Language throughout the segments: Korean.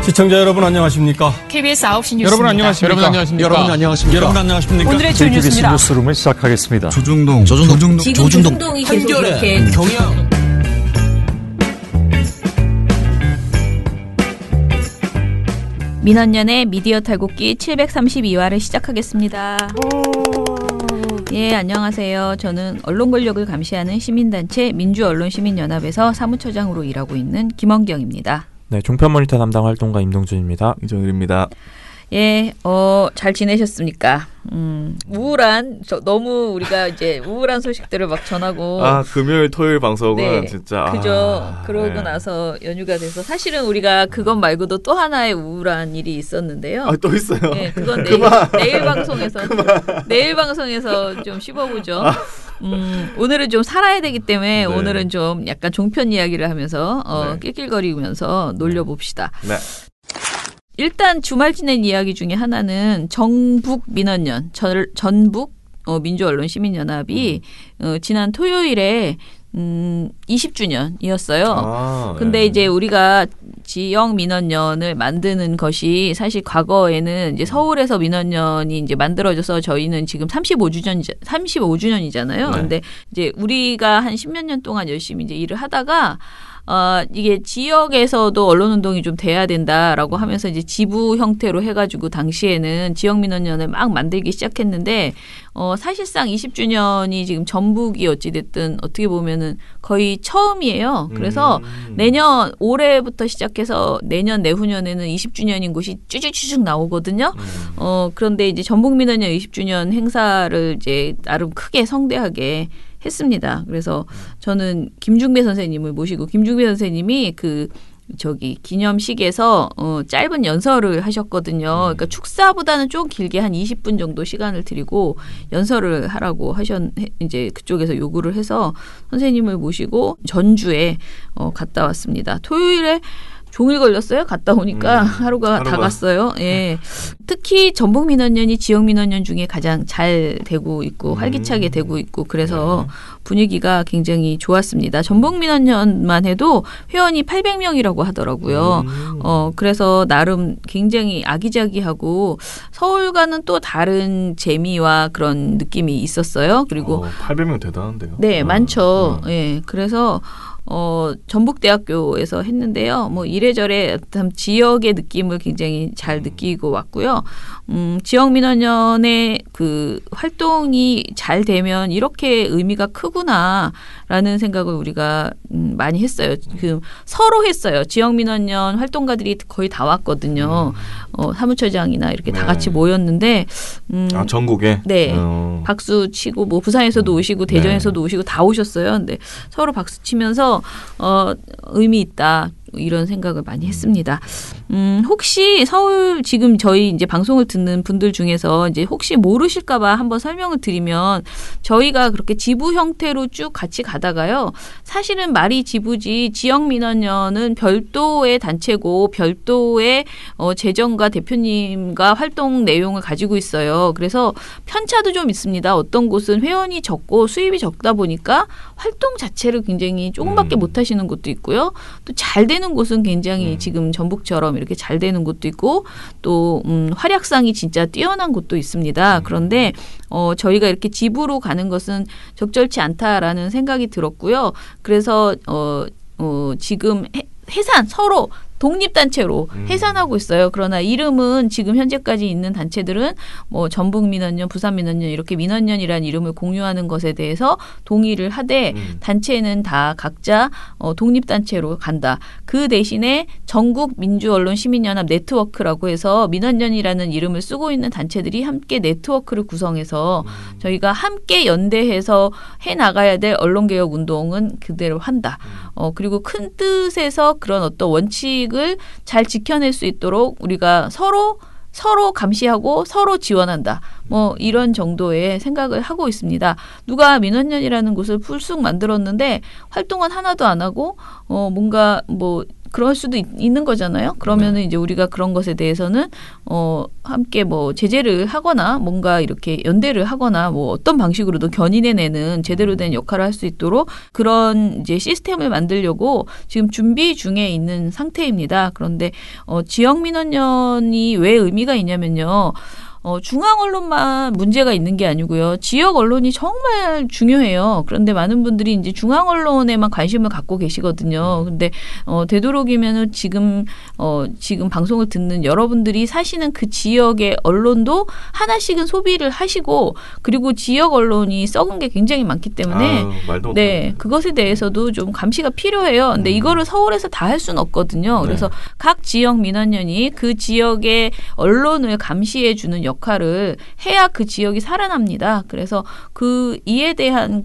시청자 여러분 안녕하십니까? KBS 9시 뉴스입니다. 여러분 안녕하십니까? 여러분 안녕하십니까? 오늘의 주 뉴스입니다. 뉴스룸을 시작하겠습니다. 조중동 조중동이 계속 이렇게 경영. 민원연의 미디어 탈곡기 732화를 시작하겠습니다. 예, 안녕하세요. 저는 언론 권력을 감시하는 시민단체 민주언론시민연합에서 사무처장으로 일하고 있는 김원경입니다. 네, 종편 모니터 담당 활동가 임동준입니다. 이정일입니다. 예, 잘 지내셨습니까? 우울한, 너무 우리가 이제 우울한 소식들을 막 전하고. 금요일, 토요일 방송은 네, 진짜. 그죠. 그러고 네. 나서 연휴가 돼서 사실은 우리가 그것 말고도 또 하나의 우울한 일이 있었는데요. 또 있어요? 네, 그건 내일 방송에서 좀 씹어보죠. 오늘은 좀 살아야 되기 때문에 네. 오늘은 좀 약간 종편 이야기를 하면서 네. 낄낄거리면서 놀려봅시다. 네. 일단 주말 지낸 이야기 중에 하나는 정북 민원연, 전북 민주언론시민연합이 지난 토요일에 20주년이었어요. 근데 이제 우리가 지역 민원연을 만드는 것이 사실 과거에는 이제 서울에서 민원연이 이제 만들어져서 저희는 지금 35주년이잖아요. 네. 근데 이제 우리가 한 10몇 년 동안 열심히 이제 일을 하다가 이게 지역에서도 언론운동이 좀 돼야 된다라고 하면서 이제 지부 형태로 해가지고 당시에는 지역민원연을 막 만들기 시작했는데, 사실상 20주년이 지금 전북이 어찌됐든 어떻게 보면은 거의 처음이에요. 그래서 올해부터 시작해서 내년, 내후년에는 20주년인 곳이 쭈쭈쭈쭉 나오거든요. 그런데 이제 전북민원연 20주년 행사를 이제 나름 크게 성대하게 했습니다. 그래서 저는 김중배 선생님을 모시고 김중배 선생님이 기념식에서 짧은 연설을 하셨거든요. 그러니까 축사보다는 좀 길게 한 20분 정도 시간을 드리고 연설을 하라고 이제 그쪽에서 요구를 해서 선생님을 모시고 전주에 갔다 왔습니다. 토요일에 종일 걸렸어요. 갔다 오니까 하루가 다 갔어요. 예. 특히 전북민원연이 지역민원연 중에 가장 잘 되고 있고 활기차게 되고 있고 그래서 분위기가 굉장히 좋았습니다. 전북민원연만 해도 회원이 800명이라고 하더라고요. 그래서 나름 굉장히 아기자기하고 서울과는 또 다른 재미와 그런 느낌이 있었어요. 그리고 800명 대단한데요. 네, 많죠. 예. 그래서 전북대학교에서 했는데요. 뭐 이래저래 어떤 지역의 느낌을 굉장히 잘 느끼고 왔고요. 지역민원연의 그 활동이 잘 되면 이렇게 의미가 크구나라는 생각을 우리가 많이 했어요. 서로 했어요. 지역민원연 활동가들이 거의 다 왔거든요. 사무처장이나 이렇게 다 같이 모였는데 전국에? 네. 박수 치고 뭐 부산에서도 오시고 대전에서도 오시고 다 오셨어요. 근데 서로 박수 치면서 의미 있다. 이런 생각을 많이 했습니다. 혹시 서울 지금 저희 이제 방송을 듣는 분들 중에서 이제 혹시 모르실까봐 한번 설명을 드리면 저희가 그렇게 지부 형태로 쭉 같이 가다가요. 사실은 말이 지부지 지역민원연은 별도의 단체고 별도의 재정과 대표님과 활동 내용을 가지고 있어요. 그래서 편차도 좀 있습니다. 어떤 곳은 회원이 적고 수입이 적다 보니까 활동 자체를 굉장히 조금밖에 못 하시는 곳도 있고요. 또 잘 되는 곳은 굉장히 지금 전북처럼 이렇게 잘 되는 곳도 있고 또 활약상이 진짜 뛰어난 곳도 있습니다. 그런데 저희가 이렇게 지부로 가는 것은 적절치 않다라는 생각이 들었고요. 그래서 지금 서로 독립단체로 해산하고 있어요. 그러나 이름은 지금 현재까지 있는 단체들은 뭐 전북민원연, 부산민원연 이렇게 민원연이라는 이름을 공유하는 것에 대해서 동의를 하되 단체는 다 각자 독립단체로 간다. 그 대신에 전국민주언론시민연합 네트워크라고 해서 민원연이라는 이름을 쓰고 있는 단체들이 함께 네트워크를 구성해서 저희가 함께 연대해서 해나가야 될 언론개혁 운동은 그대로 한다. 그리고 큰 뜻에서 그런 어떤 원칙을 잘 지켜낼 수 있도록 우리가 서로 감시하고 서로 지원한다. 뭐 이런 정도의 생각을 하고 있습니다. 누가 민원연이라는 곳을 풀쑥 만들었는데 활동은 하나도 안 하고 뭔가 뭐 그럴 수도 있는 거잖아요. 그러면은 이제 우리가 그런 것에 대해서는 함께 뭐 제재를 하거나 뭔가 이렇게 연대를 하거나 뭐 어떤 방식으로도 견인해내는 제대로 된 역할을 할 수 있도록 그런 이제 시스템을 만들려고 지금 준비 중에 있는 상태입니다. 그런데 지역 민원연이 왜 의미가 있냐면요. 중앙 언론만 문제가 있는 게 아니고요. 지역 언론이 정말 중요해요. 그런데 많은 분들이 이제 중앙 언론에만 관심을 갖고 계시거든요. 근데 되도록이면은 지금 방송을 듣는 여러분들이 사시는 그 지역의 언론도 하나씩은 소비를 하시고 그리고 지역 언론이 썩은 게 굉장히 많기 때문에 말도 네, 그것에 대해서도 좀 감시가 필요해요. 근데 이거를 서울에서 다 할 수는 없거든요. 그래서 각 지역 민원연이 그 지역의 언론을 감시해 주는 역할을 해야 그 지역이 살아납니다. 그래서 그 이에 대한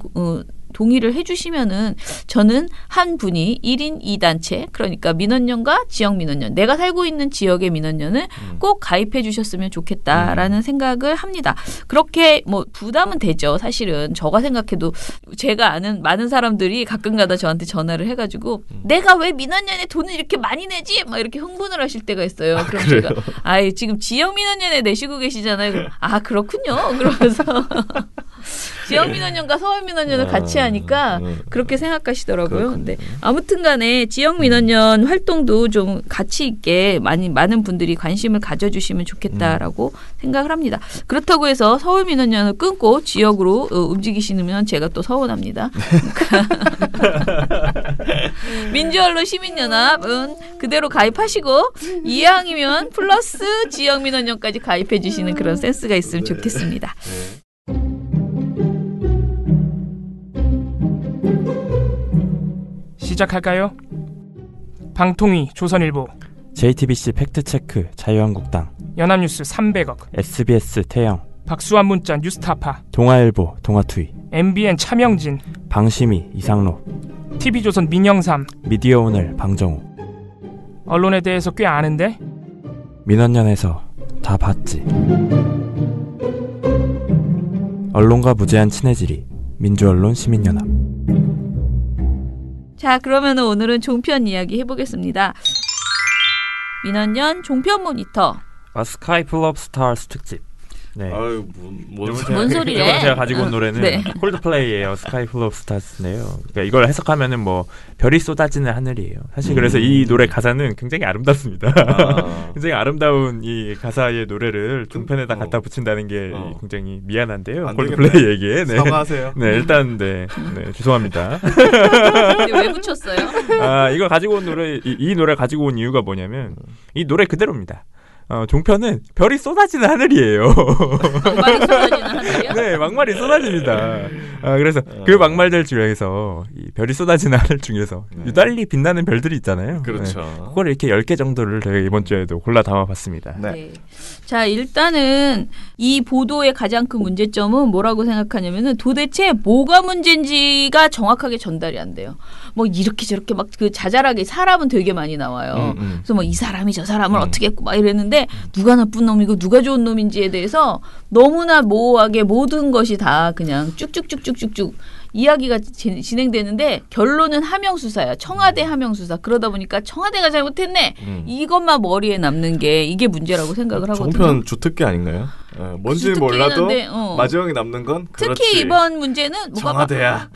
동의를 해주시면은 저는 한 분이 1인 2단체 그러니까 민원연과 지역 민원연 내가 살고 있는 지역의 민원연을 꼭 가입해 주셨으면 좋겠다라는 생각을 합니다. 그렇게 뭐 부담은 되죠. 사실은 제가 생각해도 제가 아는 많은 사람들이 가끔가다 저한테 전화를 해가지고 내가 왜 민원연에 돈을 이렇게 많이 내지? 막 이렇게 흥분을 하실 때가 있어요. 그럼 제가 지금 지역 민원연에 내시고 계시잖아요. 그렇군요. 그러면서 지역 민원연과 서울 민원연을 같이 하니까 그렇게 생각하시더라고요. 근데 아무튼 간에 지역 민원연 활동도 좀 가치 있게 많은 분들이 관심을 가져주시면 좋겠다라고 생각을 합니다. 그렇다고 해서 서울 민원연을 끊고 지역으로 움직이시면 제가 또 서운합니다. 민주언론 시민연합은 그대로 가입하시고 이왕이면 플러스 지역 민원연까지 가입해 주시는 그런 센스가 있으면 좋겠습니다. 시작할까요? 방통위 조선일보 JTBC 팩트체크 자유한국당 연합뉴스 300억 SBS 태영 박수환 문자 뉴스타파 동아일보 동아투이 MBN 차명진 방심이 이상로 TV조선 민영삼 미디어오늘 방정우 언론에 대해서 꽤 아는데? 민원연에서 다 봤지. 언론과 무제한 친해지리 민주언론 시민연합. 자, 그러면 오늘은 종편 이야기 해보겠습니다. 민원연 종편 모니터. 스카이 풀 오브 스타즈 특집. 네. 아유, 뭔 소리래? 이번 제가 가지고 온 노래는 네. 콜드플레이예요. 스카이 풀 오브 스타즈인데요. 그러니까 이걸 해석하면은 뭐 별이 쏟아지는 하늘이에요. 사실 그래서 이 노래 가사는 굉장히 아름답습니다. 굉장히 아름다운 이 가사의 노래를 종편에다 갖다 붙인다는 게 굉장히 미안한데요. 콜드플레이에게. 네. 사과하세요. 네, 일단 네, 죄송합니다. 근데 왜 붙였어요? 이걸 가지고 온 노래 이 노래 가지고 온 이유가 뭐냐면 이 노래 그대로입니다. 종편은 별이 쏟아지는 하늘이에요. 막말이 쏟아지는 하늘이요? 네, 막말이 쏟아집니다. 그래서 그 막말들 중에서 이 별이 쏟아지는 하늘 중에서 유달리 빛나는 별들이 있잖아요. 그렇죠. 네, 그걸 이렇게 10개 정도를 저희가 이번 주에도 골라 담아봤습니다. 네. 자, 일단은 이 보도의 가장 큰 문제점은 뭐라고 생각하냐면은 도대체 뭐가 문제인지가 정확하게 전달이 안 돼요. 뭐 이렇게 저렇게 막 그 자잘하게 사람은 되게 많이 나와요. 그래서 뭐 이 사람이 저 사람을 어떻게 했고 막 이랬는데 누가 나쁜 놈이고 누가 좋은 놈인지에 대해서 너무나 모호하게 모든 것이 다 그냥 쭉쭉쭉쭉쭉쭉 이야기가 진행되는데 결론은 하명수사야. 청와대 하명수사. 그러다 보니까 청와대가 잘못했네. 이것만 머리에 남는 게 이게 문제라고 생각을 하거든요. 종편 주특기 아닌가요? 뭔지는 몰라도 한데, 마지막에 남는 건 특히 그렇지. 이번 문제는 뭐가 청와대야.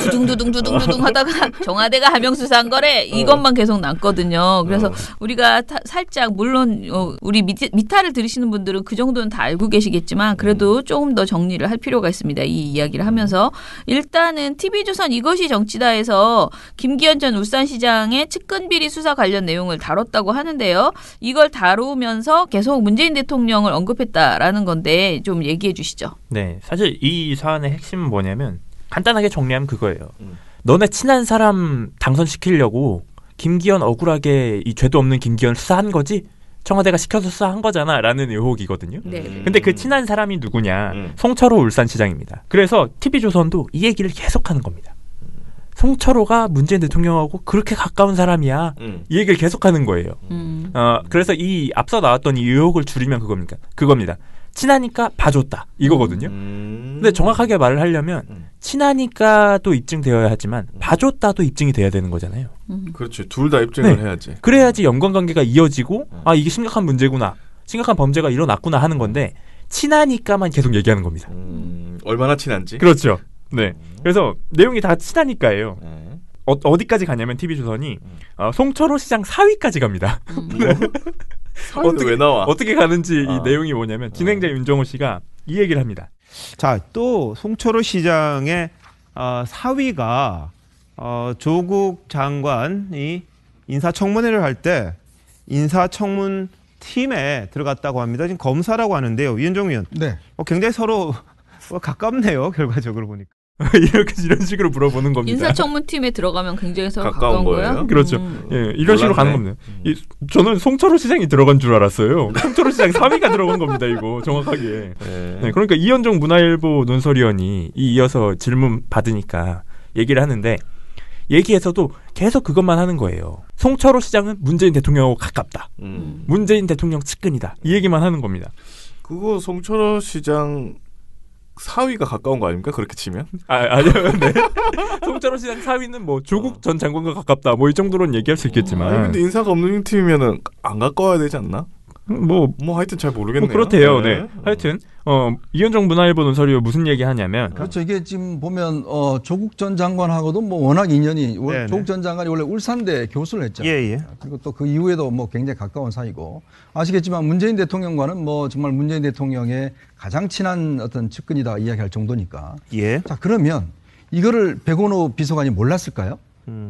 두둥두둥 하다가 청와대가 하명수사한 거래. 이것만 계속 남거든요. 그래서 우리가 살짝 물론 우리 미타를 들으시는 분들은 그 정도는 다 알고 계시겠지만 그래도 조금 더 정리를 할 필요가 있습니다. 이 이야기를 하면서 일단은 TV조선 이것이 정치다에서 김기현 전 울산시장의 측근비리 수사 관련 내용을 다뤘다고 하는데요. 이걸 다루면서 계속 문재인 대통령을 언급했다라는 건데 좀 얘기해 주시죠. 네, 사실 이 사안의 핵심은 뭐냐면 간단하게 정리하면 그거예요. 너네 친한 사람 당선시키려고 김기현 억울하게 이 죄도 없는 김기현 수사한 거지? 청와대가 시켜서 수사한 거잖아 라는 의혹이거든요. 네. 근데 그 친한 사람이 누구냐? 송철호 울산시장입니다. 그래서 TV조선도 이 얘기를 계속하는 겁니다. 송철호가 문재인 대통령하고 그렇게 가까운 사람이야. 이 얘기를 계속하는 거예요. 그래서 이 앞서 나왔던 이 의혹을 줄이면 그겁니다. 친하니까 봐줬다 이거거든요. 근데 정확하게 말을 하려면 친하니까도 입증되어야 하지만 봐줬다도 입증이 돼야 되는 거잖아요. 그렇죠. 둘 다 입증을 네. 해야지. 그래야지 연관관계가 이어지고 아 이게 심각한 문제구나, 심각한 범죄가 일어났구나 하는 건데 친하니까만 계속 얘기하는 겁니다. 얼마나 친한지. 그렇죠. 네. 그래서 내용이 다 친하니까예요. 네. 어디까지 가냐면 TV조선이 송철호 시장 4위까지 갑니다. 어떻게 왜 나와? 어떻게 가는지 이 내용이 뭐냐면 진행자 윤정호 씨가 이 얘기를 합니다. 자, 또 송철호 시장의 사위가 조국 장관이 인사청문회를 할 때 인사청문 팀에 들어갔다고 합니다. 지금 검사라고 하는데요. 이현정 의원. 네. 굉장히 서로 가깝네요. 결과적으로 보니까. 이런 식으로 물어보는 겁니다. 인사청문팀에 들어가면 굉장히 서로 가까운 가까운 거예요? 거예요? 그렇죠. 예, 이런 식으로 가는 겁니다. 저는 송철호 시장이 들어간 줄 알았어요. 송철호 시장 3위가 들어간 겁니다. 이거 정확하게. 네, 그러니까 이현정 문화일보 논설위원이 이어서 질문 받으니까 얘기를 하는데 얘기에서도 계속 그것만 하는 거예요. 송철호 시장은 문재인 대통령하고 가깝다. 문재인 대통령 측근이다. 이 얘기만 하는 겁니다. 그거 송철호 시장 사위가 가까운 거 아닙니까? 그렇게 치면? 아니요. 네. 송철호 시장 사위는 뭐 조국 전 장관과 가깝다. 뭐 이 정도로는 얘기할 수 있겠지만. 아니, 근데 인사가 없는 팀이면은 안 가까워야 되지 않나? 뭐 하여튼 잘 모르겠네요. 그렇대요. 네. 하여튼 이현정 문화일보 논설위가 무슨 얘기 하냐면 그렇죠. 이게 지금 보면 조국 전 장관하고도 뭐 워낙 인연이 네네. 조국 전 장관이 원래 울산대 교수를 했잖아요. 예. 그리고 또 그 이후에도 뭐 굉장히 가까운 사이고 아시겠지만 문재인 대통령과는 뭐 정말 문재인 대통령의 가장 친한 어떤 측근이다 이야기할 정도니까. 예. 자, 그러면 이거를 백원호 비서관이 몰랐을까요?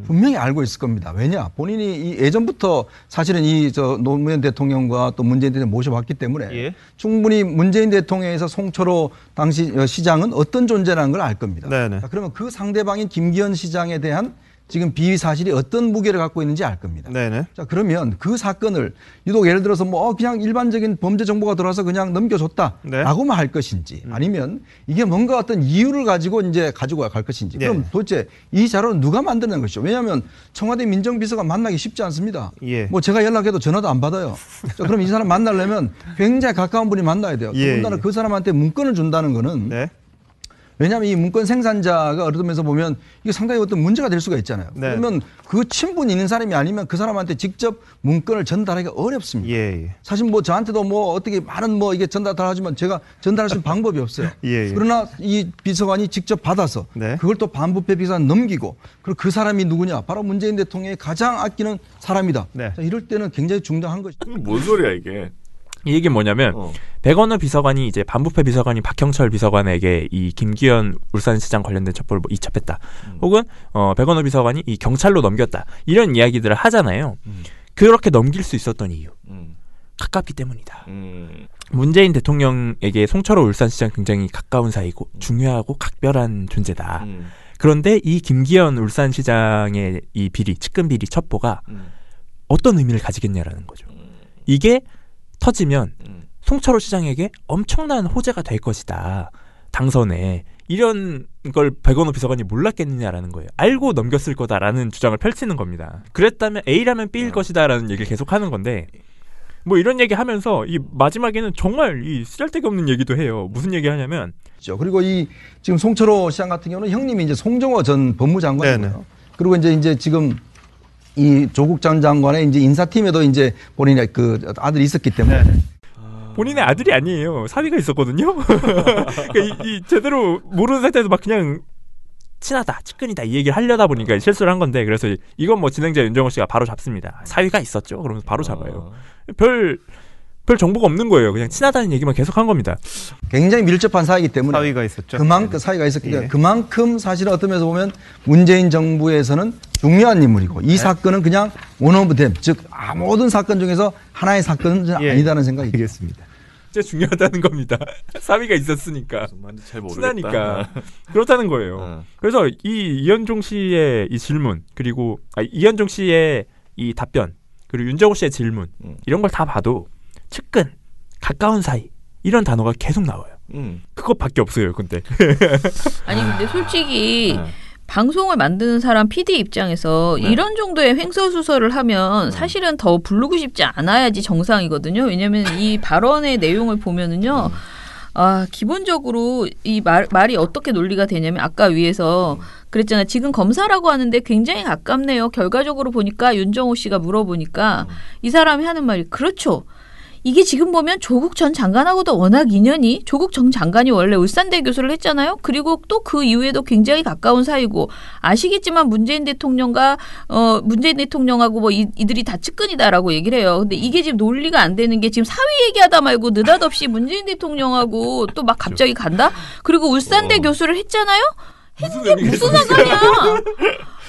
분명히 알고 있을 겁니다. 왜냐? 본인이 이 예전부터 사실은 노무현 대통령과 또 문재인 대통령 모셔봤기 때문에 예. 충분히 문재인 대통령에서 송철호 당시 시장은 어떤 존재라는 걸 알 겁니다. 네네. 자, 그러면 그 상대방인 김기현 시장에 대한 지금 비위 사실이 어떤 무게를 갖고 있는지 알 겁니다. 네네. 자, 그러면 그 사건을 유독 예를 들어서 그냥 일반적인 범죄 정보가 들어와서 그냥 넘겨줬다라고만 할 것인지 아니면 이게 뭔가 어떤 이유를 가지고 이제 가지고 갈 것인지 그럼 도대체 이 자료는 누가 만드는 것이죠? 왜냐하면 청와대 민정비서가 만나기 쉽지 않습니다. 예. 뭐 제가 연락해도 전화도 안 받아요. 자, 그럼 이 사람 만나려면 굉장히 가까운 분이 만나야 돼요. 더군다나 그 사람한테 문건을 준다는 거는 왜냐하면 이 문건 생산자가 얻으면서 보면 이게 상당히 어떤 문제가 될 수가 있잖아요. 그러면 그 친분이 있는 사람이 아니면 그 사람한테 직접 문건을 전달하기가 어렵습니다. 사실 뭐 저한테도 뭐 어떻게 많은 뭐 이게 전달하지만 제가 전달할 수 있는 방법이 없어요. 그러나 이 비서관이 직접 받아서 그걸 또 반부패 비서관 넘기고 그리고 그 사람이 누구냐? 바로 문재인 대통령이 가장 아끼는 사람이다. 자, 이럴 때는 굉장히 중요한 것이죠. 뭔 소리야 이게? 이 얘기는 뭐냐면 백원호 비서관이 이제 반부패 비서관이 박형철 비서관에게 이 김기현 울산시장 관련된 첩보를 이첩했다. 혹은 백원호 비서관이 이 경찰로 넘겼다. 이런 이야기들을 하잖아요. 그렇게 넘길 수 있었던 이유. 가깝기 때문이다. 문재인 대통령에게 송철호 울산시장 굉장히 가까운 사이고 중요하고 각별한 존재다. 그런데 이 김기현 울산시장의 이 비리, 측근 비리 첩보가 어떤 의미를 가지겠냐라는 거죠. 이게 터지면 송철호 시장에게 엄청난 호재가 될 것이다. 당선에. 이런 걸 백원호 비서관이 몰랐겠느냐라는 거예요. 알고 넘겼을 거다라는 주장을 펼치는 겁니다. 그랬다면 A라면 B일 것이다라는 얘기를 계속하는 건데 뭐 이런 얘기 하면서 이 마지막에는 정말 이 쓰잘데기 없는 얘기도 해요. 무슨 얘기 하냐면 그리고 이 지금 송철호 시장 같은 경우는 형님이 이제 송정호 전 법무장관이고요. 그리고 이제 지금 이 조국 전 장관의 이제 인사팀에도 이제 본인의 그 아들이 있었기 때문에 본인의 아들이 아니에요. 사위가 있었거든요. 그러니까 이 제대로 모르는 상태에서 막 그냥 친하다, 측근이다 이 얘기를 하려다 보니까 실수를 한 건데 그래서 이건 뭐 진행자 윤정호 씨가 바로 잡습니다. 사위가 있었죠. 그러면서 바로 잡아요. 별 정보가 없는 거예요. 그냥 친하다는 얘기만 계속 한 겁니다. 굉장히 밀접한 사이이기 때문에 사위가 있었죠. 그만큼 사이가 있었기 때문에 그만큼 사실은 어떤 면에서 보면 문재인 정부에서는 중요한 인물이고 이 사건은 그냥 one of them, 즉 모든 사건 중에서 하나의 사건은 아니다는 생각이 알겠습니다. 진짜 중요하다는 겁니다. 사위가 있었으니까. 잘 모르겠다. 친하니까. 그렇다는 거예요. 그래서 이현종 씨의 이 질문 그리고 이현종 씨의 이 답변 그리고 윤정호 씨의 질문 이런 걸 다 봐도 측근, 가까운 사이 이런 단어가 계속 나와요. 그것밖에 없어요. 근데 근데 솔직히 방송을 만드는 사람 PD 입장에서 이런 정도의 횡설수설을 하면 사실은 더 부르고 싶지 않아야지 정상이거든요. 왜냐하면 이 발언의 내용을 보면은요. 기본적으로 이 말이 어떻게 논리가 되냐면 아까 위에서 그랬잖아. 지금 검사라고 하는데 굉장히 가깝네요. 결과적으로 보니까 윤정호 씨가 물어보니까 이 사람이 하는 말이 그렇죠. 이게 지금 보면 조국 전 장관하고도 워낙 인연이 조국 전 장관이 원래 울산대 교수를 했잖아요. 그리고 또 그 이후에도 굉장히 가까운 사이고 아시겠지만 문재인 대통령하고 뭐 이들이 다 측근이다라고 얘기를 해요. 근데 이게 지금 논리가 안 되는 게 지금 사위 얘기하다 말고 느닷없이 문재인 대통령하고 또 막 갑자기 간다. 그리고 울산대 교수를 했잖아요. 했는데 무슨 상관이야.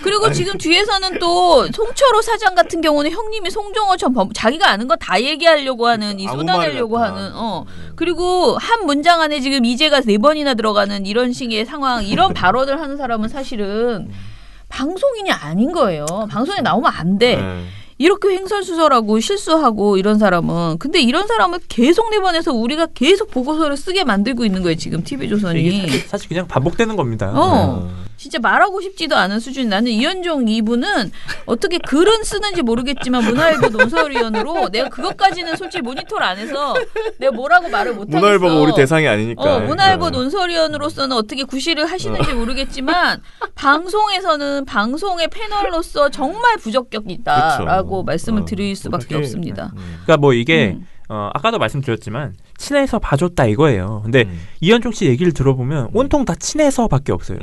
그리고 지금 뒤에서는 또 송철호 사장 같은 경우는 형님이 송정호 전 자기가 아는 거 다 얘기하려고 하는 쏟아내려고 하는 그리고 한 문장 안에 지금 이제가 4번이나 들어가는 이런 식의 상황 이런 발언을 하는 사람은 사실은 방송인이 아닌 거예요. 방송에 나오면 안 돼. 이렇게 횡설수설하고 실수하고 이런 사람은 근데 이런 사람을 계속 내보내서 우리가 계속 보고서를 쓰게 만들고 있는 거예요. 지금 TV조선이. 사실 그냥 반복되는 겁니다. 진짜 말하고 싶지도 않은 수준. 나는 이현종 이분은 어떻게 글은 쓰는지 모르겠지만 문화일보 논설위원으로 내가 그것까지는 솔직히 모니터를 안 해서 내가 뭐라고 말을 못하겠어. 문화일보가 우리 대상이 아니니까. 문화일보 논설위원으로서는 어떻게 구실을 하시는지 모르겠지만 방송에서는 방송의 패널로서 정말 부적격이다라고 말씀을 드릴 수밖에 없습니다. 그러니까 뭐 이게 아까도 말씀드렸지만 친해서 봐줬다 이거예요. 근데 이현종 씨 얘기를 들어보면 온통 다 친해서밖에 없어요.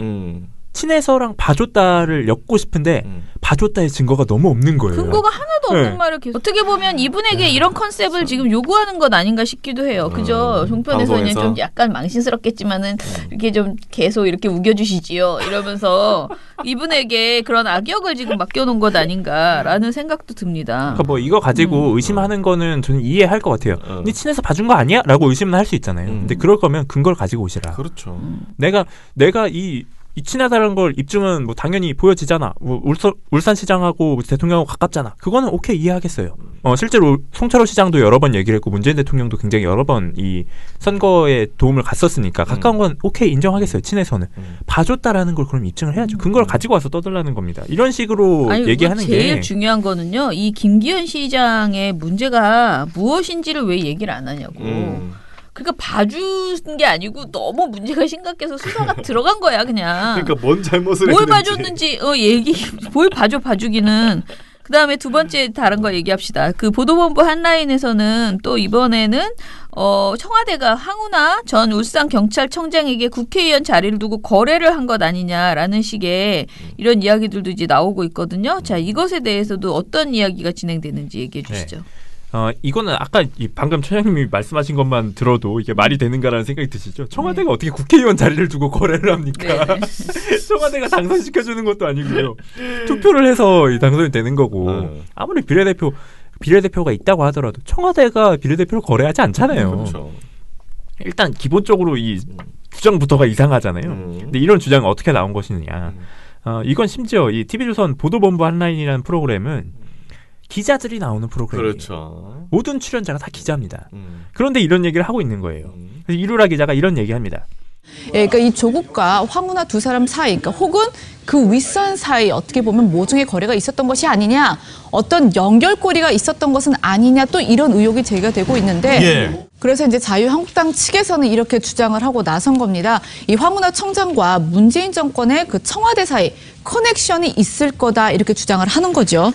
친해서랑 봐줬다를 엮고 싶은데 봐줬다의 증거가 너무 없는 거예요. 근거가 하나도 없는 말을 계속. 어떻게 보면 이분에게 이런 컨셉을 지금 요구하는 것 아닌가 싶기도 해요. 그죠? 종편에서는 좀 약간 망신스럽겠지만은 이렇게 좀 계속 이렇게 우겨주시지요. 이러면서 이분에게 그런 악역을 지금 맡겨놓은 것 아닌가라는 생각도 듭니다. 그러니까 뭐 이거 가지고 의심하는 거는 저는 이해할 것 같아요. 니 친해서 봐준 거 아니야? 라고 의심은 할 수 있잖아요. 근데 그럴 거면 근거를 가지고 오시라. 그렇죠. 내가 이 친하다는 걸 입증은 뭐 당연히 보여지잖아. 뭐 울산시장하고 대통령하고 가깝잖아. 그거는 오케이 이해하겠어요. 실제로 송철호 시장도 여러 번 얘기를 했고 문재인 대통령도 굉장히 여러 번 이 선거에 도움을 갔었으니까 가까운 건 오케이 인정하겠어요. 친해서는. 봐줬다라는 걸 그럼 입증을 해야죠. 근거를 가지고 와서 떠들라는 겁니다. 이런 식으로 얘기하는 게 제일 중요한 거는요. 이 김기현 시장의 문제가 무엇인지를 왜 얘기를 안 하냐고. 그러니까 봐준 게 아니고 너무 문제가 심각해서 수사가 들어간 거야 그냥. 그러니까 뭔 잘못을 뭘 했는지. 봐줬는지 뭘 봐주기는. 그다음에 두 번째 다른 거 얘기합시다. 그 보도본부 한라인에서는 또 이번에는 청와대가 황운하 전 울산경찰청장에게 국회의원 자리를 두고 거래를 한 것 아니냐라는 식의 이런 이야기들도 이제 나오고 있거든요. 자, 이것에 대해서도 어떤 이야기가 진행되는지 얘기해 주시죠. 네. 이거는 아까 방금 처장님이 말씀하신 것만 들어도 이게 말이 되는가라는 생각이 드시죠? 청와대가 어떻게 국회의원 자리를 두고 거래를 합니까? 청와대가 당선시켜주는 것도 아니고요. 투표를 해서 당선이 되는 거고 아무리 비례대표가 있다고 하더라도 청와대가 비례대표를 거래하지 않잖아요. 그렇죠. 일단 기본적으로 이 주장부터가 이상하잖아요. 근데 이런 주장은 어떻게 나온 것이냐. 이건 심지어 이 TV조선 보도본부 한라인이라는 프로그램은 기자들이 나오는 프로그램이에요. 그렇죠. 모든 출연자가 다 기자입니다. 그런데 이런 얘기를 하고 있는 거예요. 그래서 이루라 기자가 이런 얘기합니다. 예, 그러니까 이 조국과 황운하 두 사람 사이, 그러니까 혹은 그 윗선 사이 어떻게 보면 모종의 거래가 있었던 것이 아니냐, 어떤 연결고리가 있었던 것은 아니냐, 또 이런 의혹이 제기가 되고 있는데 그래서 이제 자유한국당 측에서는 이렇게 주장을 하고 나선 겁니다. 이 황운하 청장과 문재인 정권의 그 청와대 사이 커넥션이 있을 거다 이렇게 주장을 하는 거죠.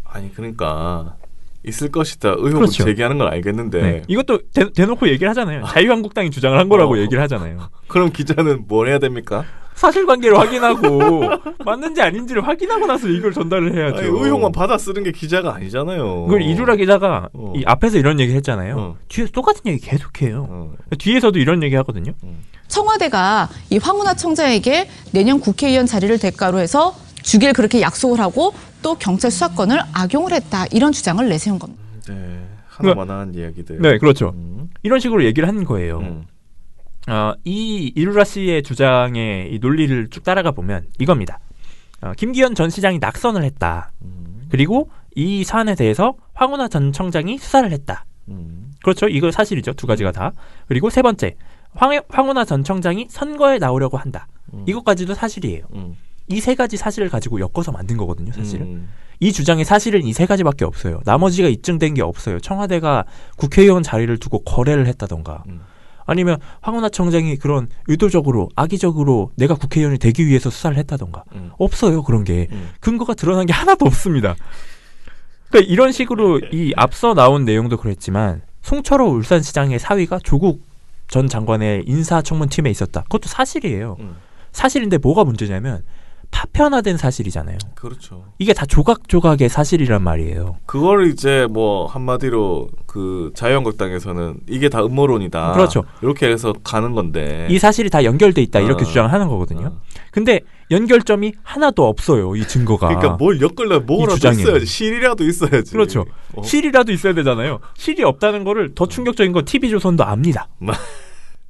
아니 그러니까 있을 것이다 의혹을 그렇죠. 제기하는 건 알겠는데 네. 이것도 대놓고 얘기를 하잖아요. 자유한국당이 주장을 한 거라고 얘기를 하잖아요. 그럼 기자는 뭘 해야 됩니까? 사실관계를 확인하고 맞는지 아닌지를 확인하고 나서 이걸 전달을 해야죠. 아니, 의혹만 받아 쓰는 게 기자가 아니잖아요. 그걸 이루라 기자가 이 앞에서 이런 얘기를 했잖아요. 뒤에서 똑같은 얘기 계속해요. 뒤에서도 이런 얘기 하거든요. 청와대가 이 황운하 청장에게 내년 국회의원 자리를 대가로 해서 주길 그렇게 약속을 하고 또 경찰 수사권을 악용을 했다. 이런 주장을 내세운 겁니다. 네, 하나만한 이야기들. 네, 그렇죠. 이런 식으로 얘기를 한 거예요. 이 이루라 씨의 주장의 이 논리를 쭉 따라가 보면 이겁니다. 김기현 전 시장이 낙선을 했다. 그리고 이 사안에 대해서 황운하 전 청장이 수사를 했다. 그렇죠. 이거 사실이죠. 두 가지가 다. 그리고 세 번째, 황운하 전 청장이 선거에 나오려고 한다. 이것까지도 사실이에요. 이 세 가지 사실을 가지고 엮어서 만든 거거든요, 사실은. 이 주장의 사실은 이 세 가지밖에 없어요. 나머지가 입증된 게 없어요. 청와대가 국회의원 자리를 두고 거래를 했다던가. 아니면 황운하 청장이 그런 의도적으로 악의적으로 내가 국회의원이 되기 위해서 수사를 했다던가 없어요. 그런 게 근거가 드러난 게 하나도 없습니다. 그러니까 이런 식으로 이 앞서 나온 내용도 그랬지만 송철호 울산시장의 사위가 조국 전 장관의 인사청문팀에 있었다. 그것도 사실이에요. 사실인데 뭐가 문제냐면 파편화된 사실이잖아요. 그렇죠. 이게 다 조각조각의 사실이란 말이에요. 그걸 이제 뭐 한마디로 그 자유한국당에서는 이게 다 음모론이다. 그렇죠. 이렇게 해서 가는 건데 이 사실이 다 연결돼 있다 이렇게 주장하는 거거든요. 근데 연결점이 하나도 없어요. 이 증거가. 그러니까 뭘 엮으려면 뭐라도 있어야지. 실이라도 있어야지. 그렇죠. 실이라도 있어야 되잖아요. 실이 없다는 거를 더 충격적인 건 TV조선도 압니다.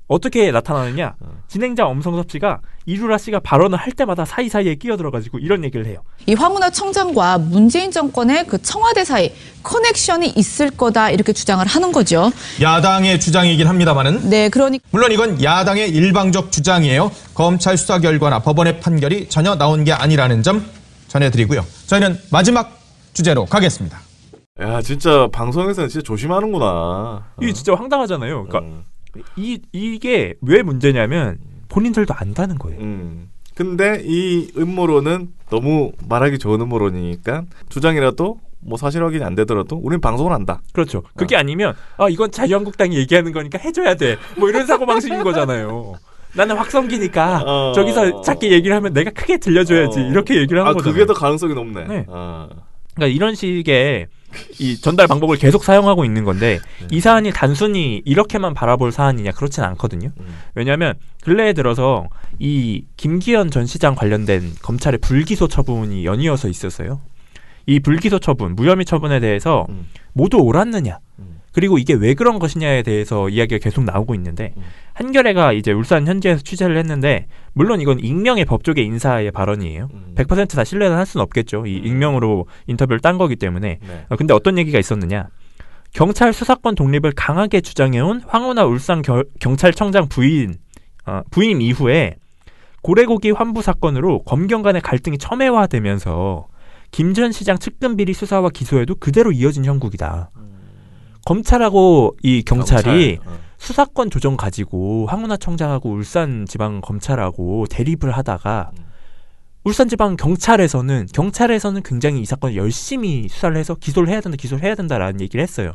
어떻게 나타나느냐. 진행자 엄성섭 씨가 이루라 씨가 발언을 할 때마다 사이사이에 끼어들어가지고 이런 얘기를 해요. 이 황운하 청장과 문재인 정권의 그 청와대 사이 커넥션이 있을 거다 이렇게 주장을 하는 거죠. 야당의 주장이긴 합니다만은 네, 물론 이건 야당의 일방적 주장이에요. 검찰 수사 결과나 법원의 판결이 전혀 나온 게 아니라는 점 전해드리고요. 저희는 마지막 주제로 가겠습니다. 야, 진짜 방송에서는 진짜 조심하는구나. 이게 진짜 황당하잖아요. 그러니까 이게 왜 문제냐면 본인들도 안다는 거예요. 근데 이 음모론은 너무 말하기 좋은 음모론이니까 주장이라도 뭐 사실 확인이 안 되더라도 우린 방송을 한다. 그렇죠. 그게 아니면 이건 자유한국당이 얘기하는 거니까 해줘야 돼. 뭐 이런 사고방식인 거잖아요. 나는 확성기니까 저기서 작게 얘기를 하면 내가 크게 들려줘야지. 이렇게 얘기를 하는 거잖아요. 그게 더 가능성이 높네. 네. 그러니까 이런 식의 이 전달 방법을 계속 사용하고 있는 건데 이 사안이 단순히 이렇게만 바라볼 사안이냐 그렇진 않거든요. 왜냐하면 근래에 들어서 이 김기현 전 시장 관련된 검찰의 불기소 처분이 연이어서 있었어요. 이 불기소 처분, 무혐의 처분에 대해서 모두 옳았느냐 그리고 이게 왜 그런 것이냐에 대해서 이야기가 계속 나오고 있는데 한겨레가 이제 울산 현지에서 취재를 했는데 물론 이건 익명의 법조계 인사의 발언이에요. 100% 다 신뢰는 할 수는 없겠죠. 이 익명으로 인터뷰를 딴 거기 때문에. 네. 근데 어떤 얘기가 있었느냐. 경찰 수사권 독립을 강하게 주장해온 황운하 울산 경찰청장 부임 이후에 고래고기 환부 사건으로 검경 간의 갈등이 첨예화되면서 김 전 시장 측근 비리 수사와 기소에도 그대로 이어진 형국이다. 검찰하고 이 경찰이 수사권 조정 가지고 황운하 청장하고 울산지방검찰하고 대립을 하다가 울산지방경찰에서는 굉장히 이 사건을 열심히 수사를 해서 기소를 해야 된다라는 얘기를 했어요.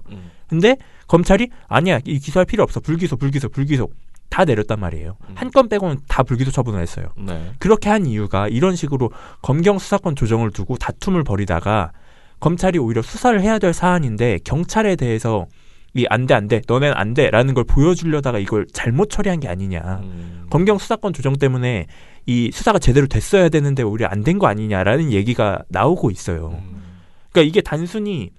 근데 검찰이 아니야, 이 기소할 필요 없어. 불기소 다 내렸단 말이에요. 한 건 빼고는 다 불기소 처분을 했어요. 네. 그렇게 한 이유가 이런 식으로 검경 수사권 조정을 두고 다툼을 벌이다가 검찰이 오히려 수사를 해야 될 사안인데 경찰에 대해서 이 안 돼, 너넨 안 돼라는 걸 보여주려다가 이걸 잘못 처리한 게 아니냐. 검경 수사권 조정 때문에 이 수사가 제대로 됐어야 되는데 오히려 안 된 거 아니냐라는 얘기가 나오고 있어요. 그러니까 이게 단순히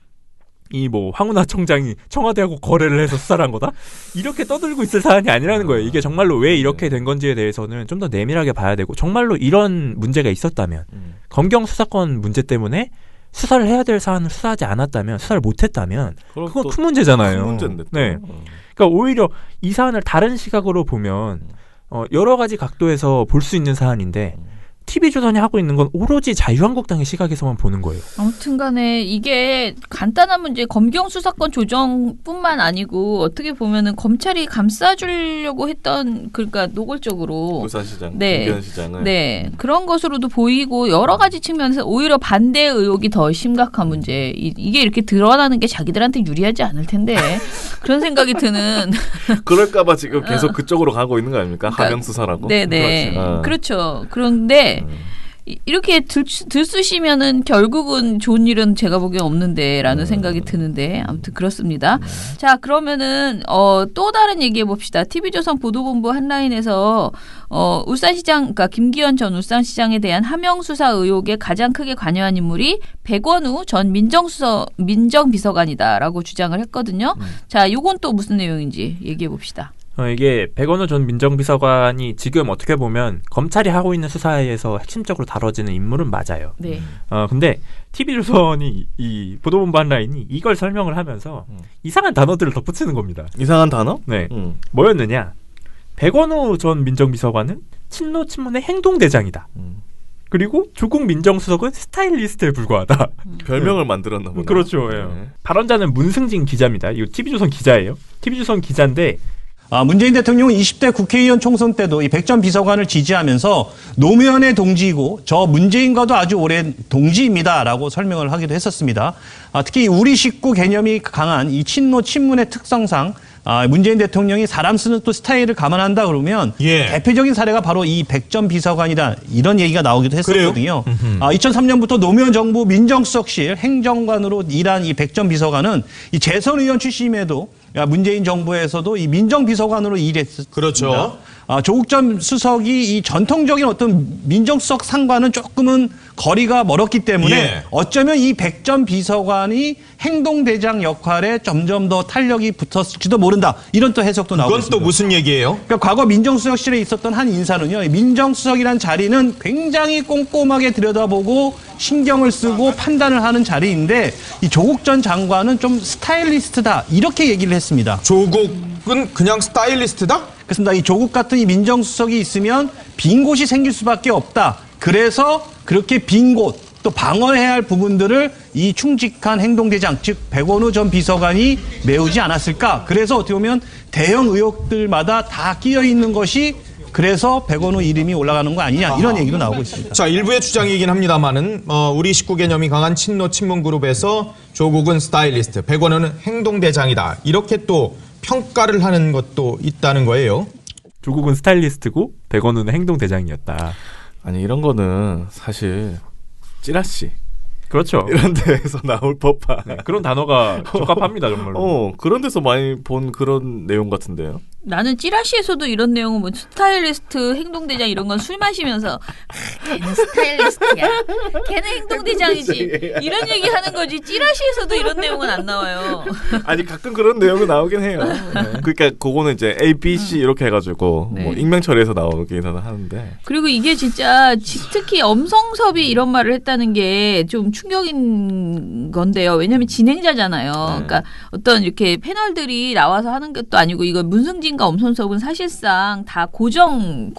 이 뭐 황운하 청장이 청와대하고 거래를 해서 수사를 한 거다? 이렇게 떠들고 있을 사안이 아니라는 거예요. 이게 정말로 왜 이렇게 된 건지에 대해서는 좀 더 내밀하게 봐야 되고 정말로 이런 문제가 있었다면 검경 수사권 문제 때문에 수사를 해야 될 사안을 수사하지 않았다면 수사를 못했다면 그건 큰 문제잖아요. 큰 문제인데. 네. 그러니까 오히려 이 사안을 다른 시각으로 보면 여러 가지 각도에서 볼 수 있는 사안인데 TV조선이 하고 있는 건 오로지 자유한국당의 시각에서만 보는 거예요. 아무튼 간에 이게 간단한 문제 검경 수사권 조정뿐만 아니고 어떻게 보면은 검찰이 감싸주려고 했던 그러니까 노골적으로 울산시장, 네, 김기현 시장을 네 그런 것으로도 보이고 여러 가지 측면에서 오히려 반대 의혹이 더 심각한 문제. 이게 이렇게 드러나는 게 자기들한테 유리하지 않을 텐데 그런 생각이 드는. 그럴까봐 지금 계속 그쪽으로 가고 있는 거 아닙니까? 그러니까, 하명 수사라고. 네네. 그렇죠. 그런데 이렇게 들쑤시면은 결국은 좋은 일은 제가 보기엔 없는데라는 생각이 드는데 아무튼 그렇습니다. 자 그러면은 또 다른 얘기해 봅시다. TV조선 보도본부 한라인에서 울산시장 그러니까 김기현 전 울산시장에 대한 하명 수사 의혹에 가장 크게 관여한 인물이 백원우 전 민정비서관이다라고 주장을 했거든요. 자 요건 또 무슨 내용인지 얘기해 봅시다. 이게 백원우 전 민정비서관이 지금 어떻게 보면 검찰이 하고 있는 수사에서 핵심적으로 다뤄지는 인물은 맞아요. 네. 근데 TV조선이 이 보도본부 한라인이 이걸 설명을 하면서 이상한 단어들을 덧붙이는 겁니다. 이상한 단어? 네. 뭐였느냐? 백원우 전 민정비서관은 친노 친문의 행동대장이다. 그리고 조국 민정수석은 스타일리스트에 불과하다. 별명을 만들었나 보다. 그렇죠. 예. 발언자는 문승진 기자입니다. 이거 TV조선 기자예요. TV조선 기자인데 문재인 대통령은 20대 국회의원 총선 때도 이 백전 비서관을 지지하면서 노무현의 동지이고 저 문재인과도 아주 오랜 동지입니다라고 설명을 하기도 했었습니다. 특히 우리 식구 개념이 강한 이 친노 친문의 특성상 문재인 대통령이 사람 쓰는 또 스타일을 감안한다 그러면 대표적인 사례가 바로 이 백전 비서관이다 이런 얘기가 나오기도 했었거든요. 2003년부터 노무현 정부 민정수석실 행정관으로 일한 이 백전 비서관은 이 재선 의원 출신임에도 문재인 정부에서도 이 민정비서관으로 일했습니다. 그렇죠. 조국 전 수석이 이 전통적인 어떤 민정수석 상과는 조금은 거리가 멀었기 때문에 어쩌면 이 백 전 비서관이 행동대장 역할에 점점 더 탄력이 붙었을지도 모른다. 이런 또 해석도 나오고 있습니다. 그건 또 무슨 얘기예요? 그러니까 과거 민정수석실에 있었던 한 인사는요. 민정수석이란 자리는 굉장히 꼼꼼하게 들여다보고 신경을 쓰고 판단을 하는 자리인데 이 조국 전 장관은 좀 스타일리스트다. 이렇게 얘기를 했습니다. 조국은 그냥 스타일리스트다? 그렇습니다. 이 조국 같은 이 민정수석이 있으면 빈 곳이 생길 수밖에 없다. 그래서 그렇게 빈 곳, 또 방어해야 할 부분들을 이 충직한 행동대장, 즉 백원우 전 비서관이 메우지 않았을까. 그래서 어떻게 보면 대형 의혹들마다 다 끼어 있는 것이 그래서 백원우 이름이 올라가는 거 아니냐 이런 얘기도 나오고 있습니다. 자, 일부의 주장이긴 합니다만은 우리 식구 개념이 강한 친노 친문 그룹에서 조국은 스타일리스트, 백원우는 행동대장이다. 이렇게 또 평가를 하는 것도 있다는 거예요. 조국은 스타일리스트고 백원우는 행동대장이었다. 아니 이런 거는 사실 찌라시 그렇죠. 이런 데에서 나올 법한 그런 단어가 적합합니다 정말로. 그런 데서 많이 본 그런 내용 같은데요. 나는 찌라시에서도 이런 내용은 뭐 스타일리스트, 행동대장 이런 건 술 마시면서 걔는 스타일리스트야. 걔는 행동대장이지. 이런 얘기 하는 거지. 찌라시에서도 이런 내용은 안 나와요. 아니 가끔 그런 내용이 나오긴 해요. 그러니까 그거는 이제 A, B, C 이렇게 해가지고 뭐 익명 처리해서 나오긴 하는데. 그리고 이게 진짜 특히 엄성섭이 이런 말을 했다는 게 좀 충격인 건데요. 왜냐하면 진행자잖아요. 그러니까 어떤 이렇게 패널들이 나와서 하는 것도 아니고 이거 문승진과 엄성섭은 사실상 다 고정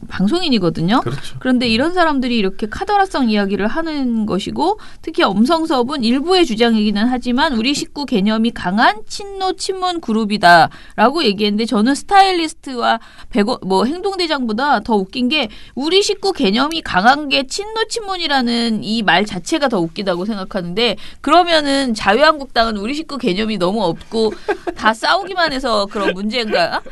방송인이거든요. 그렇죠. 그런데 이런 사람들이 이렇게 카더라성 이야기를 하는 것이고 특히 엄성섭은 일부의 주장이기는 하지만 우리 식구 개념이 강한 친노 친문 그룹이다라고 얘기했는데 저는 스타일리스트와 행동대장보다 더 웃긴 게 우리 식구 개념이 강한 게 친노 친문이라는 이 말 자체가 더 웃기다고 생각하는데 그러면은 자유한국당은 우리 식구 개념이 너무 없고 다 싸우기만 해서 그런 문제인가?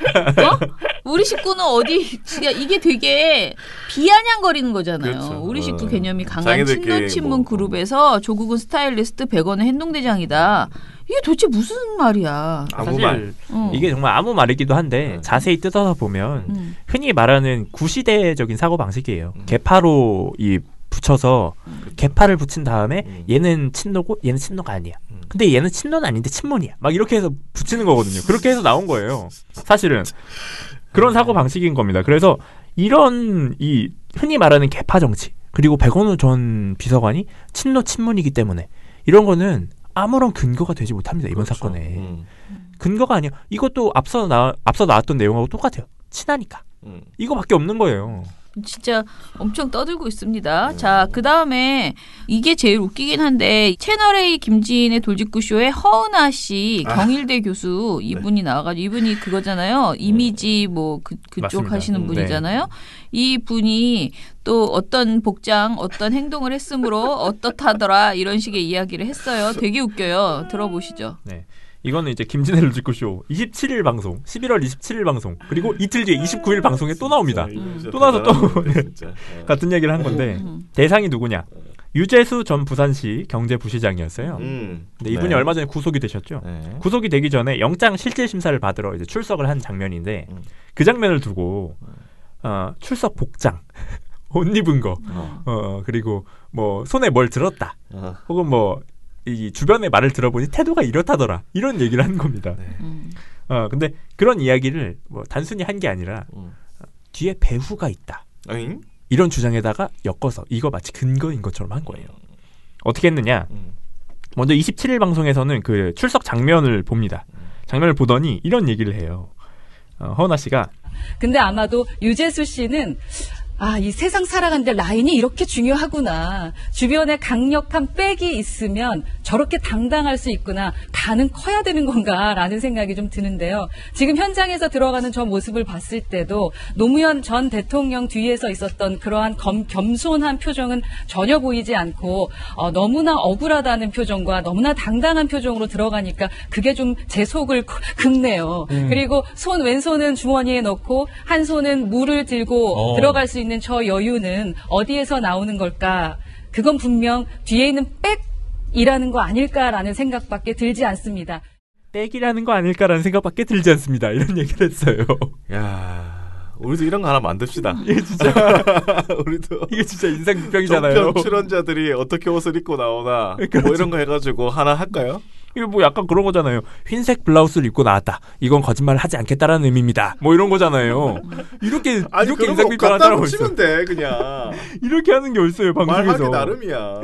우리 식구는 어디 이게 되게 비아냥거리는 거잖아요. 그렇죠. 우리 식구 개념이 강한 친노 친문 그룹에서 조국은 스타일리스트, 백원은 행동대장이다. 이게 도대체 무슨 말이야? 아무 말. 이게 정말 아무 말이기도 한데 자세히 뜯어서 보면 흔히 말하는 구시대적인 사고 방식이에요. 개파로 붙여서 개파를 붙인 다음에 얘는 친노고 얘는 친노가 아니야. 근데 얘는 친노는 아닌데 친문이야. 막 이렇게 해서 붙이는 거거든요. 그렇게 해서 나온 거예요. 사실은 그런 사고 방식인 겁니다. 그래서 이런 이 흔히 말하는 개파 정치 그리고 백원우 전 비서관이 친노 친문이기 때문에 이런 거는 아무런 근거가 되지 못합니다. 이번 사건에 근거가 아니야. 이것도 앞서 나왔던 내용하고 똑같아요. 친하니까 이거밖에 없는 거예요. 진짜 엄청 떠들고 있습니다. 자, 그 다음에 이게 제일 웃기긴 한데 채널A 김지인의 돌직구쇼에 허은아 씨 경일대 교수 이분이 나와가지고 이분이 그거잖아요. 이미지 그쪽 맞습니다. 하시는 분이잖아요. 이 분이 또 어떤 복장, 어떤 행동을 했으므로 어떻다더라 이런 식의 이야기를 했어요. 되게 웃겨요. 들어보시죠. 네. 이거는 이제 김진애 돌직구쇼 27일 방송, 11월 27일 방송, 그리고 이틀 뒤에 29일 방송에 또 나옵니다. 또 나와서 또 같은 얘기를 한 건데 대상이 누구냐? 유재수 전 부산시 경제부시장이었어요. 근데 이분이 얼마 전에 구속이 되셨죠. 구속이 되기 전에 영장 실질 심사를 받으러 이제 출석을 한 장면인데 그 장면을 두고 출석 복장, 옷 입은 거, 그리고 뭐 손에 뭘 들었다, 혹은 이 주변의 말을 들어보니 태도가 이렇다더라 이런 얘기를 하는 겁니다. 근데 그런 이야기를 단순히 한 게 아니라 뒤에 배후가 있다 이런 주장에다가 엮어서 이거 마치 근거인 것처럼 한 거예요. 어떻게 했느냐? 먼저 27일 방송에서는 그 출석 장면을 봅니다. 장면을 보더니 이런 얘기를 해요. 허은아 씨가 근데 아마도 유재수 씨는 이 세상 살아가는데 라인이 이렇게 중요하구나. 주변에 강력한 백이 있으면 저렇게 당당할 수 있구나. 가는 커야 되는 건가라는 생각이 좀 드는데요. 지금 현장에서 들어가는 저 모습을 봤을 때도 노무현 전 대통령 뒤에서 있었던 그러한 겸손한 표정은 전혀 보이지 않고 너무나 억울하다는 표정과 너무나 당당한 표정으로 들어가니까 그게 좀 제 속을 긁네요. 그리고 왼손은 주머니에 넣고 한 손은 물을 들고 들어갈 수 있는 저 여유는 어디에서 나오는 걸까? 그건 분명 뒤에 있는 백이라는 거 아닐까라는 생각밖에 들지 않습니다. 백이라는 거 아닐까라는 생각밖에 들지 않습니다. 이런 얘기를 했어요. 야, 우리도 이런 거 하나 만듭시다. 이게 진짜 우리도 이게 진짜 인상 비평이잖아요. 종편 출연자들이 어떻게 옷을 입고 나오나 뭐 이런 거 해가지고 하나 할까요? 이게 뭐 약간 그런 거잖아요. 흰색 블라우스를 입고 나왔다. 이건 거짓말을 하지 않겠다라는 의미입니다. 뭐 이런 거잖아요. 이렇게 인상 비평하는 사람 어딨어? 치면 돼 그냥. 이렇게 하는 게 어딨어요 방송에서. 말하기 나름이야.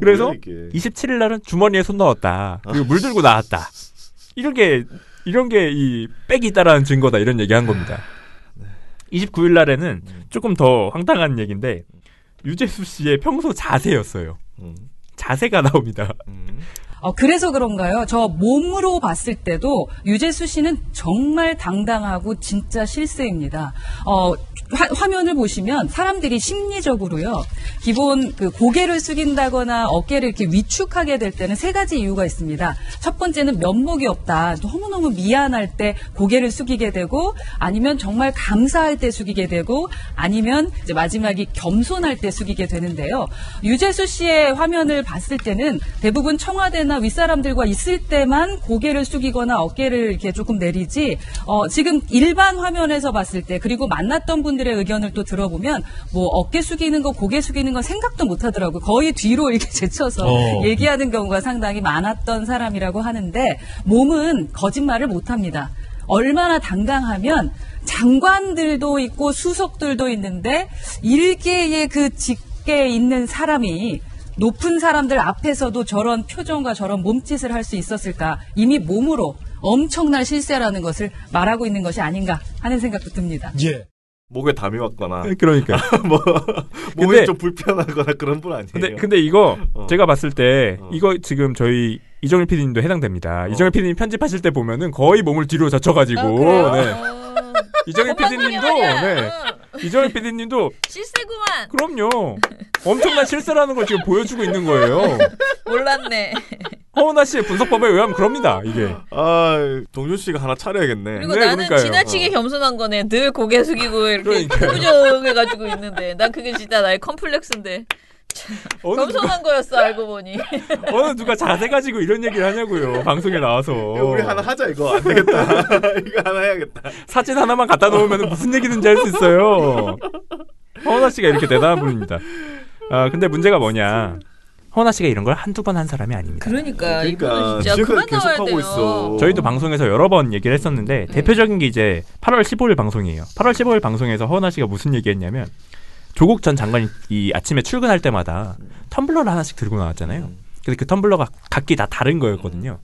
그래서 27일 날은 주머니에 손 넣었다. 그리고 물 들고 나왔다. 이런 게 이 백이 있다라는 증거다. 이런 얘기한 겁니다. 29일 날에는 조금 더 황당한 얘기인데 유재수 씨의 평소 자세였어요. 자세가 나옵니다. 그래서 그런가요? 저 몸으로 봤을 때도 유재수 씨는 정말 당당하고 진짜 실세입니다. 화면을 보시면 사람들이 심리적으로요. 기본 고개를 숙인다거나 어깨를 이렇게 위축하게 될 때는 세 가지 이유가 있습니다. 첫 번째는 면목이 없다. 너무너무 미안할 때 고개를 숙이게 되고 아니면 정말 감사할 때 숙이게 되고 아니면 이제 마지막이 겸손할 때 숙이게 되는데요. 유재수 씨의 화면을 봤을 때는 대부분 청와대나 윗사람들과 있을 때만 고개를 숙이거나 어깨를 이렇게 조금 내리지 지금 일반 화면에서 봤을 때 그리고 만났던 분들의 의견을 또 들어보면 뭐 어깨 숙이는 거 고개 숙이는 건 생각도 못 하더라고요. 거의 뒤로 이렇게 제쳐서 얘기하는 경우가 상당히 많았던 사람이라고 하는데 몸은 거짓말을 못 합니다. 얼마나 당당하면 장관들도 있고 수석들도 있는데 일개의 그 직계에 있는 사람이 높은 사람들 앞에서도 저런 표정과 저런 몸짓을 할 수 있었을까? 이미 몸으로 엄청난 실세라는 것을 말하고 있는 것이 아닌가 하는 생각도 듭니다. 예. 목에 담이 왔거나. 그러니까. 몸이 좀 불편하거나 그런 분 아니에요. 근데 이거 제가 봤을 때 이거 지금 저희 이정일 PD님도 해당됩니다. 이정일 PD님 편집하실 때 보면은 거의 몸을 뒤로 젖혀가지고. 네. 이정일 PD님도 이정일 PD님도 실세구만. 그럼요. 엄청난 실세라는 걸 지금 보여주고 있는 거예요. 몰랐네. 허은하 씨의 분석법에 의하면 그럽니다. 이게. 동준 씨가 하나 차려야겠네. 그리고 나는 그러니까요. 지나치게 겸손한 거네. 늘 고개 숙이고 이렇게 꾸부정해가지고 있는데 난 그게 진짜 나의 컴플렉스인데. 겸손한 거였어 알고 보니. 어느 누가 자세 가지고 이런 얘기를 하냐고요. 방송에 나와서. 우리 하나 하자 이거. 안 되겠다. 이거 하나 해야겠다. 사진 하나만 갖다 놓으면 무슨 얘기든지 할 수 있어요. 허은하 씨가 이렇게 대단한 분입니다. 근데 문제가 뭐냐. 허은하 씨가 이런 걸 한두 번 한 사람이 아닙니다. 그러니까 이분은 진짜 그만 나와야 돼요. 있어. 저희도 방송에서 여러 번 얘기를 했었는데 대표적인 게 이제 8월 15일 방송이에요. 8월 15일 방송에서 허은하 씨가 무슨 얘기했냐면 조국 전 장관이 이 아침에 출근할 때마다 텀블러를 하나씩 들고 나왔잖아요. 근데 그 텀블러가 각기 다 다른 거였거든요.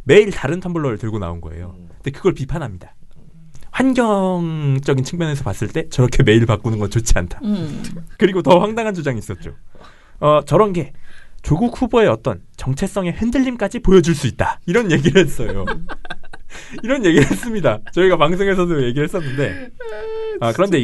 매일 다른 텀블러를 들고 나온 거예요. 근데 그걸 비판합니다. 환경적인 측면에서 봤을 때 저렇게 매일 바꾸는 건 좋지 않다. 그리고 더 황당한 주장이 있었죠. 저런 게 조국 후보의 어떤 정체성의 흔들림까지 보여줄 수 있다. 이런 얘기를 했어요. 이런 얘기를 했습니다. 저희가 방송에서도 얘기를 했었는데 그런데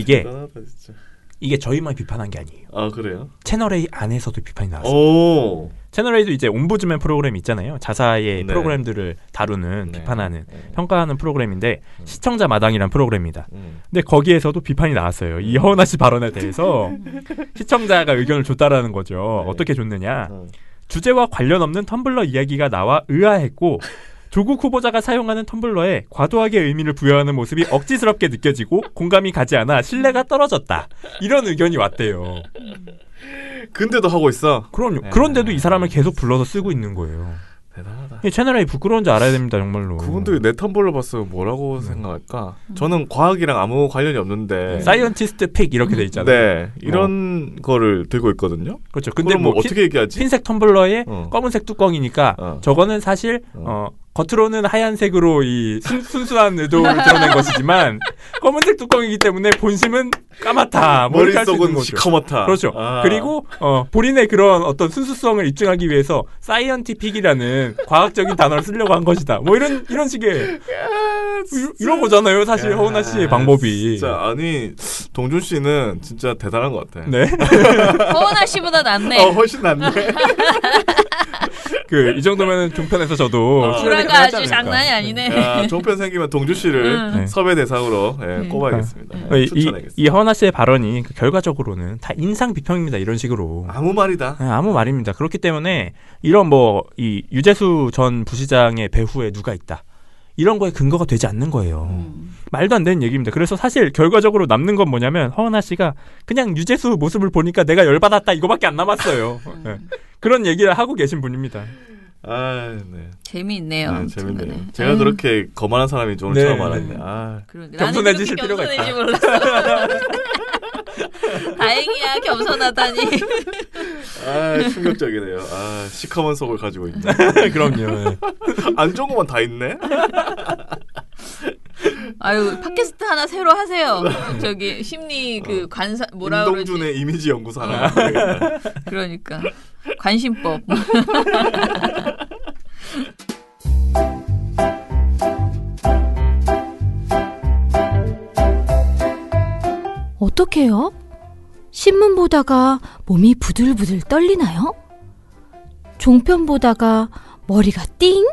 이게 저희만 비판한 게 아니에요. 그래요? 채널A 안에서도 비판이 나왔습니다. 채널A도 이제 옴부즈맨 프로그램 있잖아요. 자사의 프로그램들을 다루는, 비판하는, 평가하는 프로그램인데 시청자 마당이란 프로그램입니다. 근데 거기에서도 비판이 나왔어요. 이 허은하 씨 발언에 대해서 시청자가 의견을 줬다라는 거죠. 어떻게 줬느냐. 주제와 관련 없는 텀블러 이야기가 나와 의아했고 조국 후보자가 사용하는 텀블러에 과도하게 의미를 부여하는 모습이 억지스럽게 느껴지고 공감이 가지 않아 신뢰가 떨어졌다. 이런 의견이 왔대요. 근데도 하고 있어? 그럼요. 그런데도 이 사람을 계속 불러서 쓰고 있는 거예요. 대단하다. 채널A 부끄러운 줄 알아야 됩니다. 정말로. 그분들이 내 텀블러 봤으면 뭐라고 생각할까? 저는 과학이랑 아무 관련이 없는데 사이언티스트 픽 이렇게 돼 있잖아요. 네. 이런 거를 들고 있거든요. 그렇죠. 근데 뭐 어떻게 얘기하지? 흰색 텀블러에 검은색 뚜껑이니까 저거는 사실 겉으로는 하얀색으로 이 순수한 의도를 드러낸 것이지만 검은색 뚜껑이기 때문에 본심은 까맣다. 머릿속은 시커멓다. 그렇죠. 그리고 본인의 그런 어떤 순수성을 입증하기 위해서 사이언티픽이라는 과학적인 단어를 쓰려고 한 것이다. 뭐 이런 식의 이런 거잖아요. 사실 허은하 씨의 방법이. 진짜 아니 동준 씨는 진짜 대단한 것 같아. 네. 허은하 씨보다 낫네. 훨씬 낫네. 이 정도면은 종편에서 저도 불화가 아주 장난이 아니네. 종편 생기면 동준 씨를 섭외 대상으로 꼽아야겠습니다. 추천하겠습니다. 이 허은하 씨의 발언이 결과적으로는 다 인상 비평입니다. 이런 식으로 아무 말이다. 아무 말입니다. 그렇기 때문에 이런 이 유재수 전 부시장의 배후에 누가 있다. 이런 거에 근거가 되지 않는 거예요. 말도 안 되는 얘기입니다. 그래서 사실 결과적으로 남는 건 뭐냐면 허은하 씨가 그냥 유재수 모습을 보니까 내가 열받았다 이거밖에 안 남았어요. 네. 그런 얘기를 하고 계신 분입니다. 네. 재미있네요. 네, 재밌네요. 제가 그렇게 거만한 사람인지 오늘 처음 알았네. 겸손해지실 필요가 있다. 다행이야, 겸손하다니. 충격적이네요. 시커먼 속을 가지고 있네. 그럼요. 안 좋은 것만 다 있네. 아유, 팟캐스트 하나 새로 하세요. 저기 심리 관사 뭐라 그러지? 임동준의 이미지 연구소 하나. 그러니까 관심법. 어떡해요? 신문 보다가 몸이 부들부들 떨리나요? 종편 보다가 머리가 띵?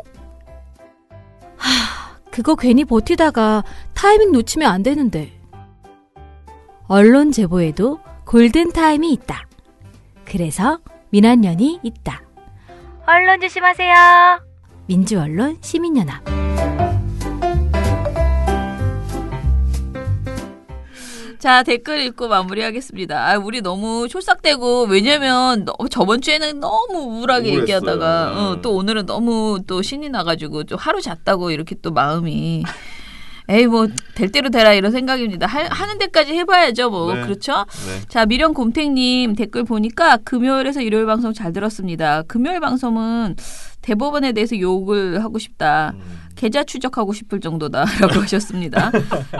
그거 괜히 버티다가 타이밍 놓치면 안 되는데. 언론 제보에도 골든타임이 있다. 그래서 민한연이 있다. 언론 조심하세요. 민주언론 시민연합. 자, 댓글 읽고 마무리하겠습니다. 우리 너무 촐싹대고, 왜냐면 저번 주에는 너무 우울하게 우울했어요. 얘기하다가 또 오늘은 너무 또 신이 나가지고 좀 하루 잤다고 이렇게 또 마음이 에이 뭐 될 대로 되라 이런 생각입니다. 하는 데까지 해봐야죠 뭐. 네. 그렇죠? 네. 자, 미련곰탱님 댓글 보니까 금요일에서 일요일 방송 잘 들었습니다. 금요일 방송은 대법원에 대해서 욕을 하고 싶다. 계좌 추적하고 싶을 정도다라고 하셨습니다.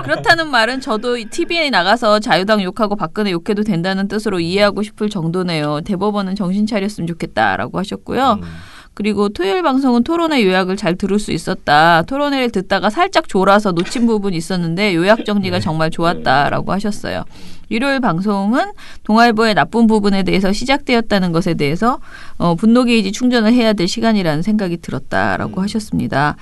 그렇다는 말은 저도 TV에 나가서 자유당 욕하고 박근혜 욕해도 된다는 뜻으로 이해하고 싶을 정도네요. 대법원은 정신 차렸으면 좋겠다라고 하셨고요. 그리고 토요일 방송은 토론회 요약을 잘 들을 수 있었다. 토론회를 듣다가 살짝 졸아서 놓친 부분이 있었는데 요약 정리가 정말 좋았다라고 하셨어요. 일요일 방송은 동아일보의 나쁜 부분에 대해서 시작되었다는 것에 대해서 분노 게이지 충전을 해야 될 시간이라는 생각이 들었다라고 하셨습니다.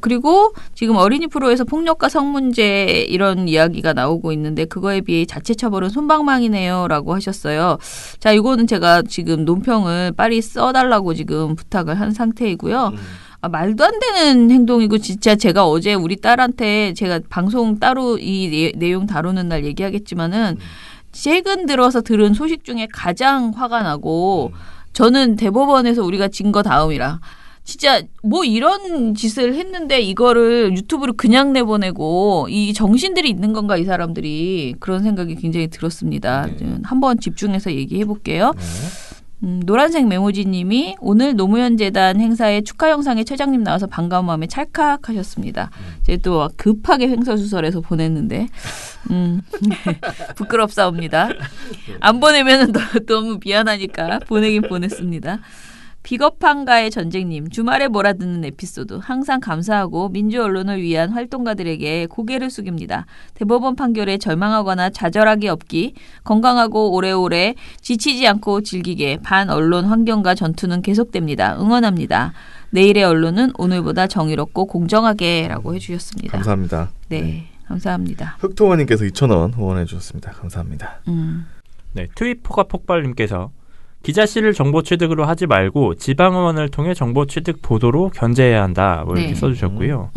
그리고 지금 어린이 프로에서 폭력과 성문제 이런 이야기가 나오고 있는데 그거에 비해 자체 처벌은 솜방망이네요 라고 하셨어요. 자, 이거는 제가 지금 논평을 빨리 써달라고 지금 부탁을 한 상태이고요. 말도 안 되는 행동이고 진짜 제가 어제 우리 딸한테 제가 방송 따로 이 내용 다루는 날 얘기하겠지만은 최근 들어서 들은 소식 중에 가장 화가 나고 저는 대법원에서 우리가 진 거 다음이라 진짜 뭐 이런 짓을 했는데 이거를 유튜브로 그냥 내보내고 이 정신들이 있는 건가 이 사람들이 그런 생각이 굉장히 들었습니다. 한번 집중해서 얘기해 볼게요. 노란색 메모지님이 오늘 노무현 재단 행사에 축하 영상에 최장님 나와서 반가운 마음에 찰칵하셨습니다. 제가 또 급하게 횡설수설해서 보냈는데 부끄럽사옵니다. 안 보내면 너무 미안하니까 보내긴 보냈습니다. 비겁한가의 전쟁님, 주말에 몰아듣는 에피소드 항상 감사하고 민주 언론을 위한 활동가들에게 고개를 숙입니다. 대법원 판결에 절망하거나 좌절하기 없기, 건강하고 오래오래 지치지 않고 즐기게 반 언론 환경과 전투는 계속됩니다. 응원합니다. 내일의 언론은 오늘보다 정의롭고 공정하게라고 해주셨습니다. 감사합니다. 네, 감사합니다. 흑통원님께서 2,000원 후원해 주셨습니다. 감사합니다. 네, 트윗포가 폭발님께서 기자실을 정보 취득으로 하지 말고 지방의원을 통해 정보 취득 보도로 견제해야 한다. 뭐 이렇게 써주셨고요.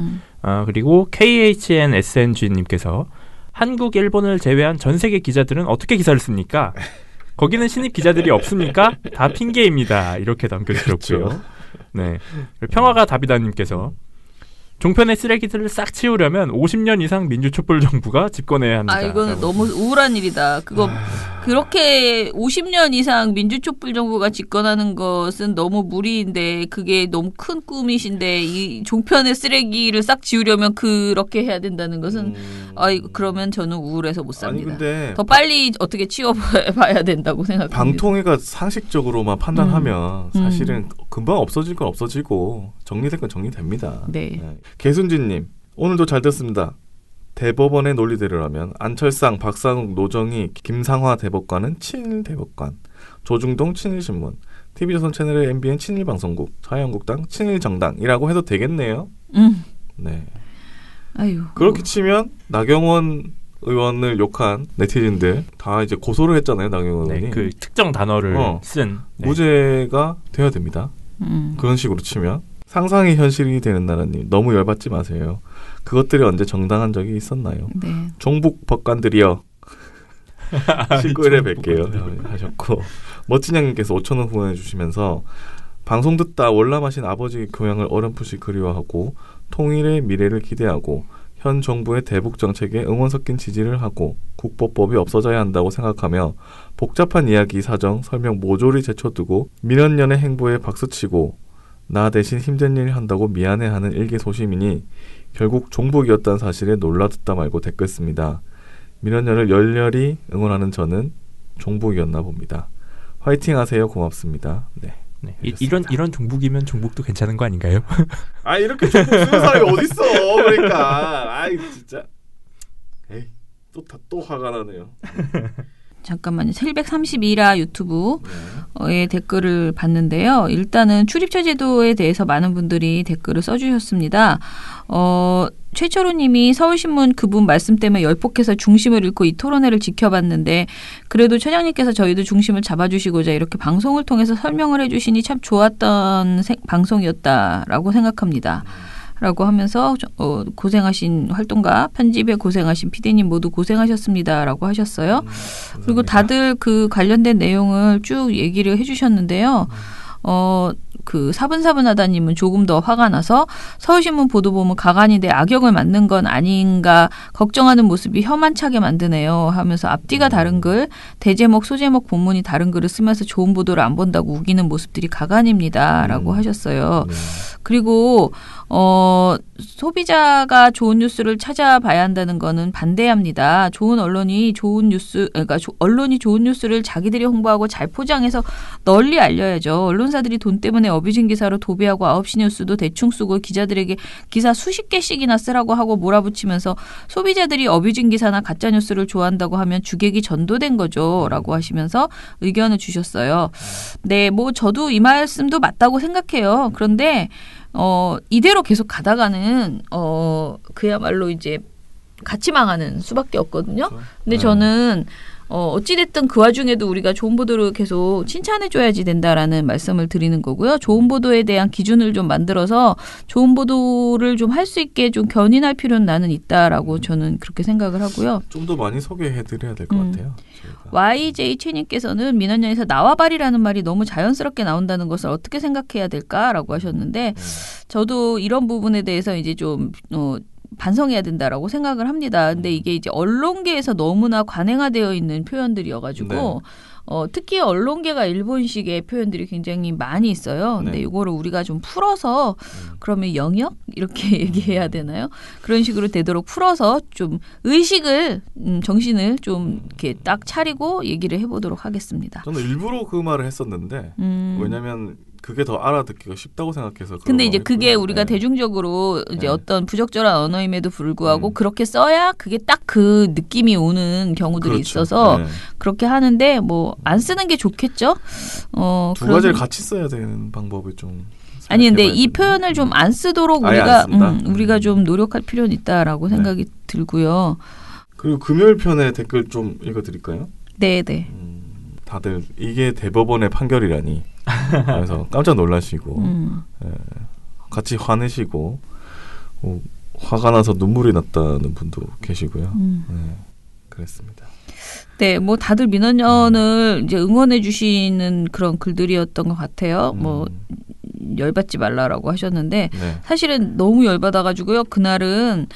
그리고 KHNSNG님께서 한국, 일본을 제외한 전 세계 기자들은 어떻게 기사를 씁니까? 거기는 신입 기자들이 없습니까? 다 핑계입니다. 이렇게 남겨주셨고요. 그렇죠. 네, 평화가 다비다님께서 종편의 쓰레기들을 싹 치우려면 50년 이상 민주촛불 정부가 집권해야 합니다. 이거는 너무 우울한 일이다. 그거 그렇게 50년 이상 민주촛불 정부가 집권하는 것은 너무 무리인데 그게 너무 큰 꿈이신데 이 종편의 쓰레기를 싹 지우려면 그렇게 해야 된다는 것은 그러면 저는 우울해서 못 삽니다. 아니, 근데 더 빨리 어떻게 치워봐야 된다고 생각합니다. 방통위가 상식적으로만 판단하면 사실은 금방 없어질 건 없어지고 정리될 건 정리됩니다. 네. 개순진님 오늘도 잘 듣습니다. 대법원의 논리대로라면 안철상, 박상욱, 노정희, 김상화 대법관은 친일 대법관, 조중동 친일신문, TV조선 채널의 MBN 친일방송국, 자유한국당 친일정당이라고 해도 되겠네요. 네. 아유. 그렇게 치면 나경원 의원을 욕한 네티즌들 다 이제 고소를 했잖아요. 나경원 의원이. 그 특정 단어를 쓴. 무죄가 돼야 됩니다. 그런 식으로 치면. 상상이 현실이 되는 나라님 너무 열받지 마세요. 그것들이 언제 정당한 적이 있었나요? 네. 종북 법관들이여 19일에 뵐게요 하셨고 멋진 양님께서 5,000원 후원해 주시면서 방송 듣다 월남하신 아버지 교양을 어렴풋이 그리워하고 통일의 미래를 기대하고 현 정부의 대북 정책에 응원 섞인 지지를 하고 국보법이 없어져야 한다고 생각하며 복잡한 이야기 사정 설명 모조리 제쳐두고 민원연의 행보에 박수치고 나 대신 힘든 일 한다고 미안해하는 일개 소시민이 결국 종북이었다는 사실에 놀라 듣다 말고 댓글 씁니다. 민원연을 열렬히 응원하는 저는 종북이었나 봅니다. 화이팅 하세요. 고맙습니다. 네. 이런 종북이면 종북도 괜찮은 거 아닌가요? 아 이렇게 종북 쓰는 사람이 어딨어. 그러니까. 아이 진짜. 에이 또 화가 나네요. 잠깐만요. 732라 유튜브의 댓글을 봤는데요. 일단은 출입처 제도에 대해서 많은 분들이 댓글을 써주셨습니다. 최철호 님이 서울신문 그분 말씀 때문에 열폭해서 중심을 잃고 이 토론회를 지켜봤는데 그래도 처장님께서 저희도 중심을 잡아주시고자 이렇게 방송을 통해서 설명을 해주시니 참 좋았던 방송이었다라고 생각합니다. 라고 하면서 고생하신 활동가 편집에 고생하신 PD님 모두 고생하셨습니다 라고 하셨어요. 그리고 다들 그 관련된 내용을 쭉 얘기를 해주셨는데요. 그 사분사분하다님은 조금 더 화가 나서 서울신문 보도 보면 가관이 돼 악역을 맡는 건 아닌가 걱정하는 모습이 혐한차게 만드네요 하면서 앞뒤가 다른 글, 대제목, 소제목, 본문이 다른 글을 쓰면서 좋은 보도를 안 본다고 우기는 모습들이 가관입니다 라고 하셨어요. 그리고 소비자가 좋은 뉴스를 찾아봐야 한다는 거는 반대합니다. 좋은 언론이 좋은 뉴스, 그러니까 언론이 좋은 뉴스를 자기들이 홍보하고 잘 포장해서 널리 알려야죠. 언론사들이 돈 때문에 어뷰징 기사로 도배하고 9시 뉴스도 대충 쓰고 기자들에게 기사 수십 개씩이나 쓰라고 하고 몰아붙이면서 소비자들이 어뷰징 기사나 가짜 뉴스를 좋아한다고 하면 주객이 전도된 거죠. 라고 하시면서 의견을 주셨어요. 네, 뭐 저도 이 말씀도 맞다고 생각해요. 그런데 이대로 계속 가다가는 그야말로 이제 같이 망하는 수밖에 없거든요. 근데 저는 어찌됐든 그 와중에도 우리가 좋은 보도를 계속 칭찬해줘야지 된다라는 말씀을 드리는 거고요. 좋은 보도에 대한 기준을 좀 만들어서 좋은 보도를 좀 할 수 있게 좀 견인할 필요는 나는 있다라고 저는 그렇게 생각을 하고요. 좀 더 많이 소개해드려야 될 것 같아요. YJ 최님께서는 민원연에서 나와발이라는 말이 너무 자연스럽게 나온다는 것을 어떻게 생각해야 될까라고 하셨는데 저도 이런 부분에 대해서 이제 좀 반성해야 된다라고 생각을 합니다. 근데 이게 이제 언론계에서 너무나 관행화되어 있는 표현들이어가지고 특히 언론계가 일본식의 표현들이 굉장히 많이 있어요. 근데 이거를 우리가 좀 풀어서 그러면 영역 이렇게 얘기해야 되나요? 그런 식으로 되도록 풀어서 좀 의식을 정신을 좀 이렇게 딱 차리고 얘기를 해보도록 하겠습니다. 저는 일부러 그 말을 했었는데 왜냐하면 그게 더 알아듣기가 쉽다고 생각해서. 근데 이제 그게 우리가 대중적으로 이제 어떤 부적절한 언어임에도 불구하고 그렇게 써야 그게 딱 그 느낌이 오는 경우들이 있어서 그렇게 하는데 뭐 안 쓰는 게 좋겠죠. 두 가지를 같이 써야 되는 방법이 좀. 아니 근데 이 표현을 좀 안 쓰도록 우리가 좀 노력할 필요는 있다라고 생각이 들고요. 그리고 금요일 편의 댓글 좀 읽어드릴까요? 네네. 다들 이게 대법원의 판결이라니. 그래서 깜짝 놀라시고 같이 화내시고 화가 나서 눈물이 났다는 분도 계시고요. 그랬습니다. 네, 뭐 다들 민원연을 이제 응원해 주시는 그런 글들이었던 것 같아요. 뭐 열받지 말라라고 하셨는데 사실은 너무 열받아가지고요. 그날은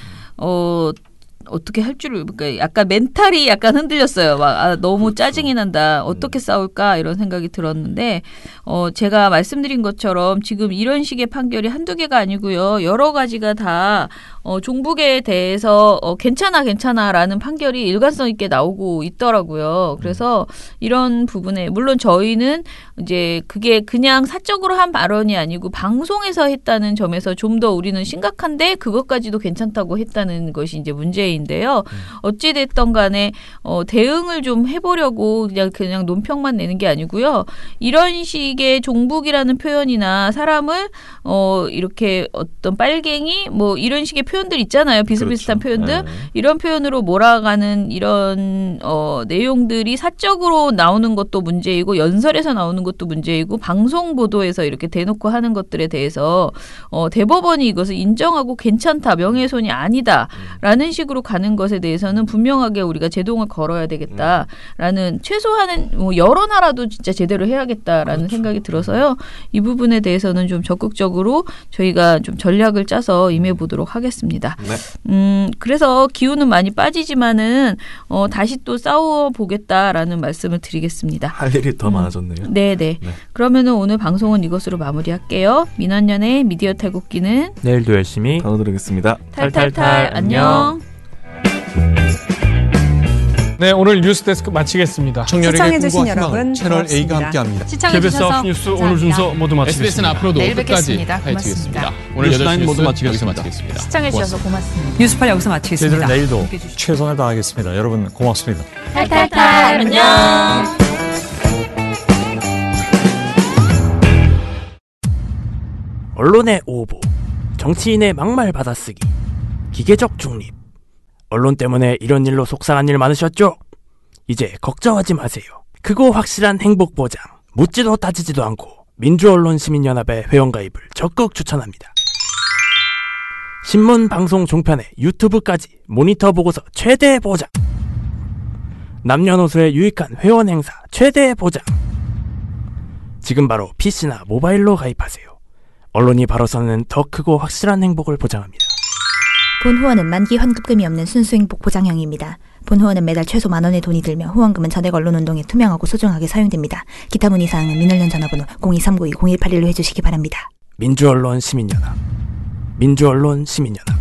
어떻게 할 줄을 그러니까 약간 멘탈이 약간 흔들렸어요. 막 너무 짜증이 난다. 어떻게 싸울까 이런 생각이 들었는데 제가 말씀드린 것처럼 지금 이런 식의 판결이 한두 개가 아니고요. 여러 가지가 다 종북에 대해서 괜찮아라는 판결이 일관성 있게 나오고 있더라고요. 그래서 이런 부분에 물론 저희는 이제 그게 그냥 사적으로 한 발언이 아니고 방송에서 했다는 점에서 좀 더 우리는 심각한데 그것까지도 괜찮다고 했다는 것이 이제 문제인데요. 어찌 됐던 간에 대응을 좀 해보려고 그냥 논평만 내는 게 아니고요. 이런 식의 종북이라는 표현이나 사람을 이렇게 어떤 빨갱이 뭐 이런 식의 표현들 있잖아요. 비슷비슷한 그렇죠. 표현들. 이런 표현으로 몰아가는 이런 내용들이 사적으로 나오는 것도 문제이고 연설에서 나오는 것도 문제이고 방송 보도에서 이렇게 대놓고 하는 것들에 대해서 대법원이 이것을 인정하고 괜찮다. 명예훼손이 아니다라는 식으로 가는 것에 대해서는 분명하게 우리가 제동을 걸어야 되겠다라는 최소한은 뭐 여러 나라도 진짜 제대로 해야겠다라는 생각이 들어서요. 이 부분에 대해서는 좀 적극적으로 저희가 좀 전략을 짜서 임해보도록 하겠습니다. 그래서 기운은 많이 빠지지만은 다시 또 싸워보겠다라는 말씀을 드리겠습니다. 할 일이 더 많아졌네요. 네네. 그러면은 오늘 방송은 이것으로 마무리할게요. 민원연의 미디어 탈곡기는 내일도 열심히 다뤄드리겠습니다. 탈탈탈 안녕. 네, 오늘 뉴스데스크 마치겠습니다. 시청해주신 여러분 채널 A가 함께합니다. KBS 뉴스 오늘 순서 모두 마치겠습니다. SBS는 앞으로도 끝까지 파헤치겠습니다. 오늘 8시 모두 마치겠습니다. 시청해주셔서 고맙습니다. 뉴스팔 여기서 마치겠습니다. 저희들은 내일도 최선을 다하겠습니다. 여러분 고맙습니다. 탈탈탈 안녕. 언론의 오보, 정치인의 막말 받아쓰기, 기계적 중립. 언론 때문에 이런 일로 속상한 일 많으셨죠? 이제 걱정하지 마세요. 크고 확실한 행복 보장, 묻지도 따지지도 않고 민주언론시민연합의 회원가입을 적극 추천합니다. 신문, 방송, 종편에 유튜브까지 모니터 보고서 최대 보장. 남녀노소의 유익한 회원 행사 최대 보장. 지금 바로 PC나 모바일로 가입하세요. 언론이 바로서는 더 크고 확실한 행복을 보장합니다. 본 후원은 만기 환급금이 없는 순수 행복 보장형입니다. 본 후원은 매달 최소 10,000원의 돈이 들며 후원금은 전액 언론운동에 투명하고 소중하게 사용됩니다. 기타 문의 사항은 민원연 전화번호 02-392-0181로 해주시기 바랍니다. 민주언론 시민연합. 민주언론 시민연합.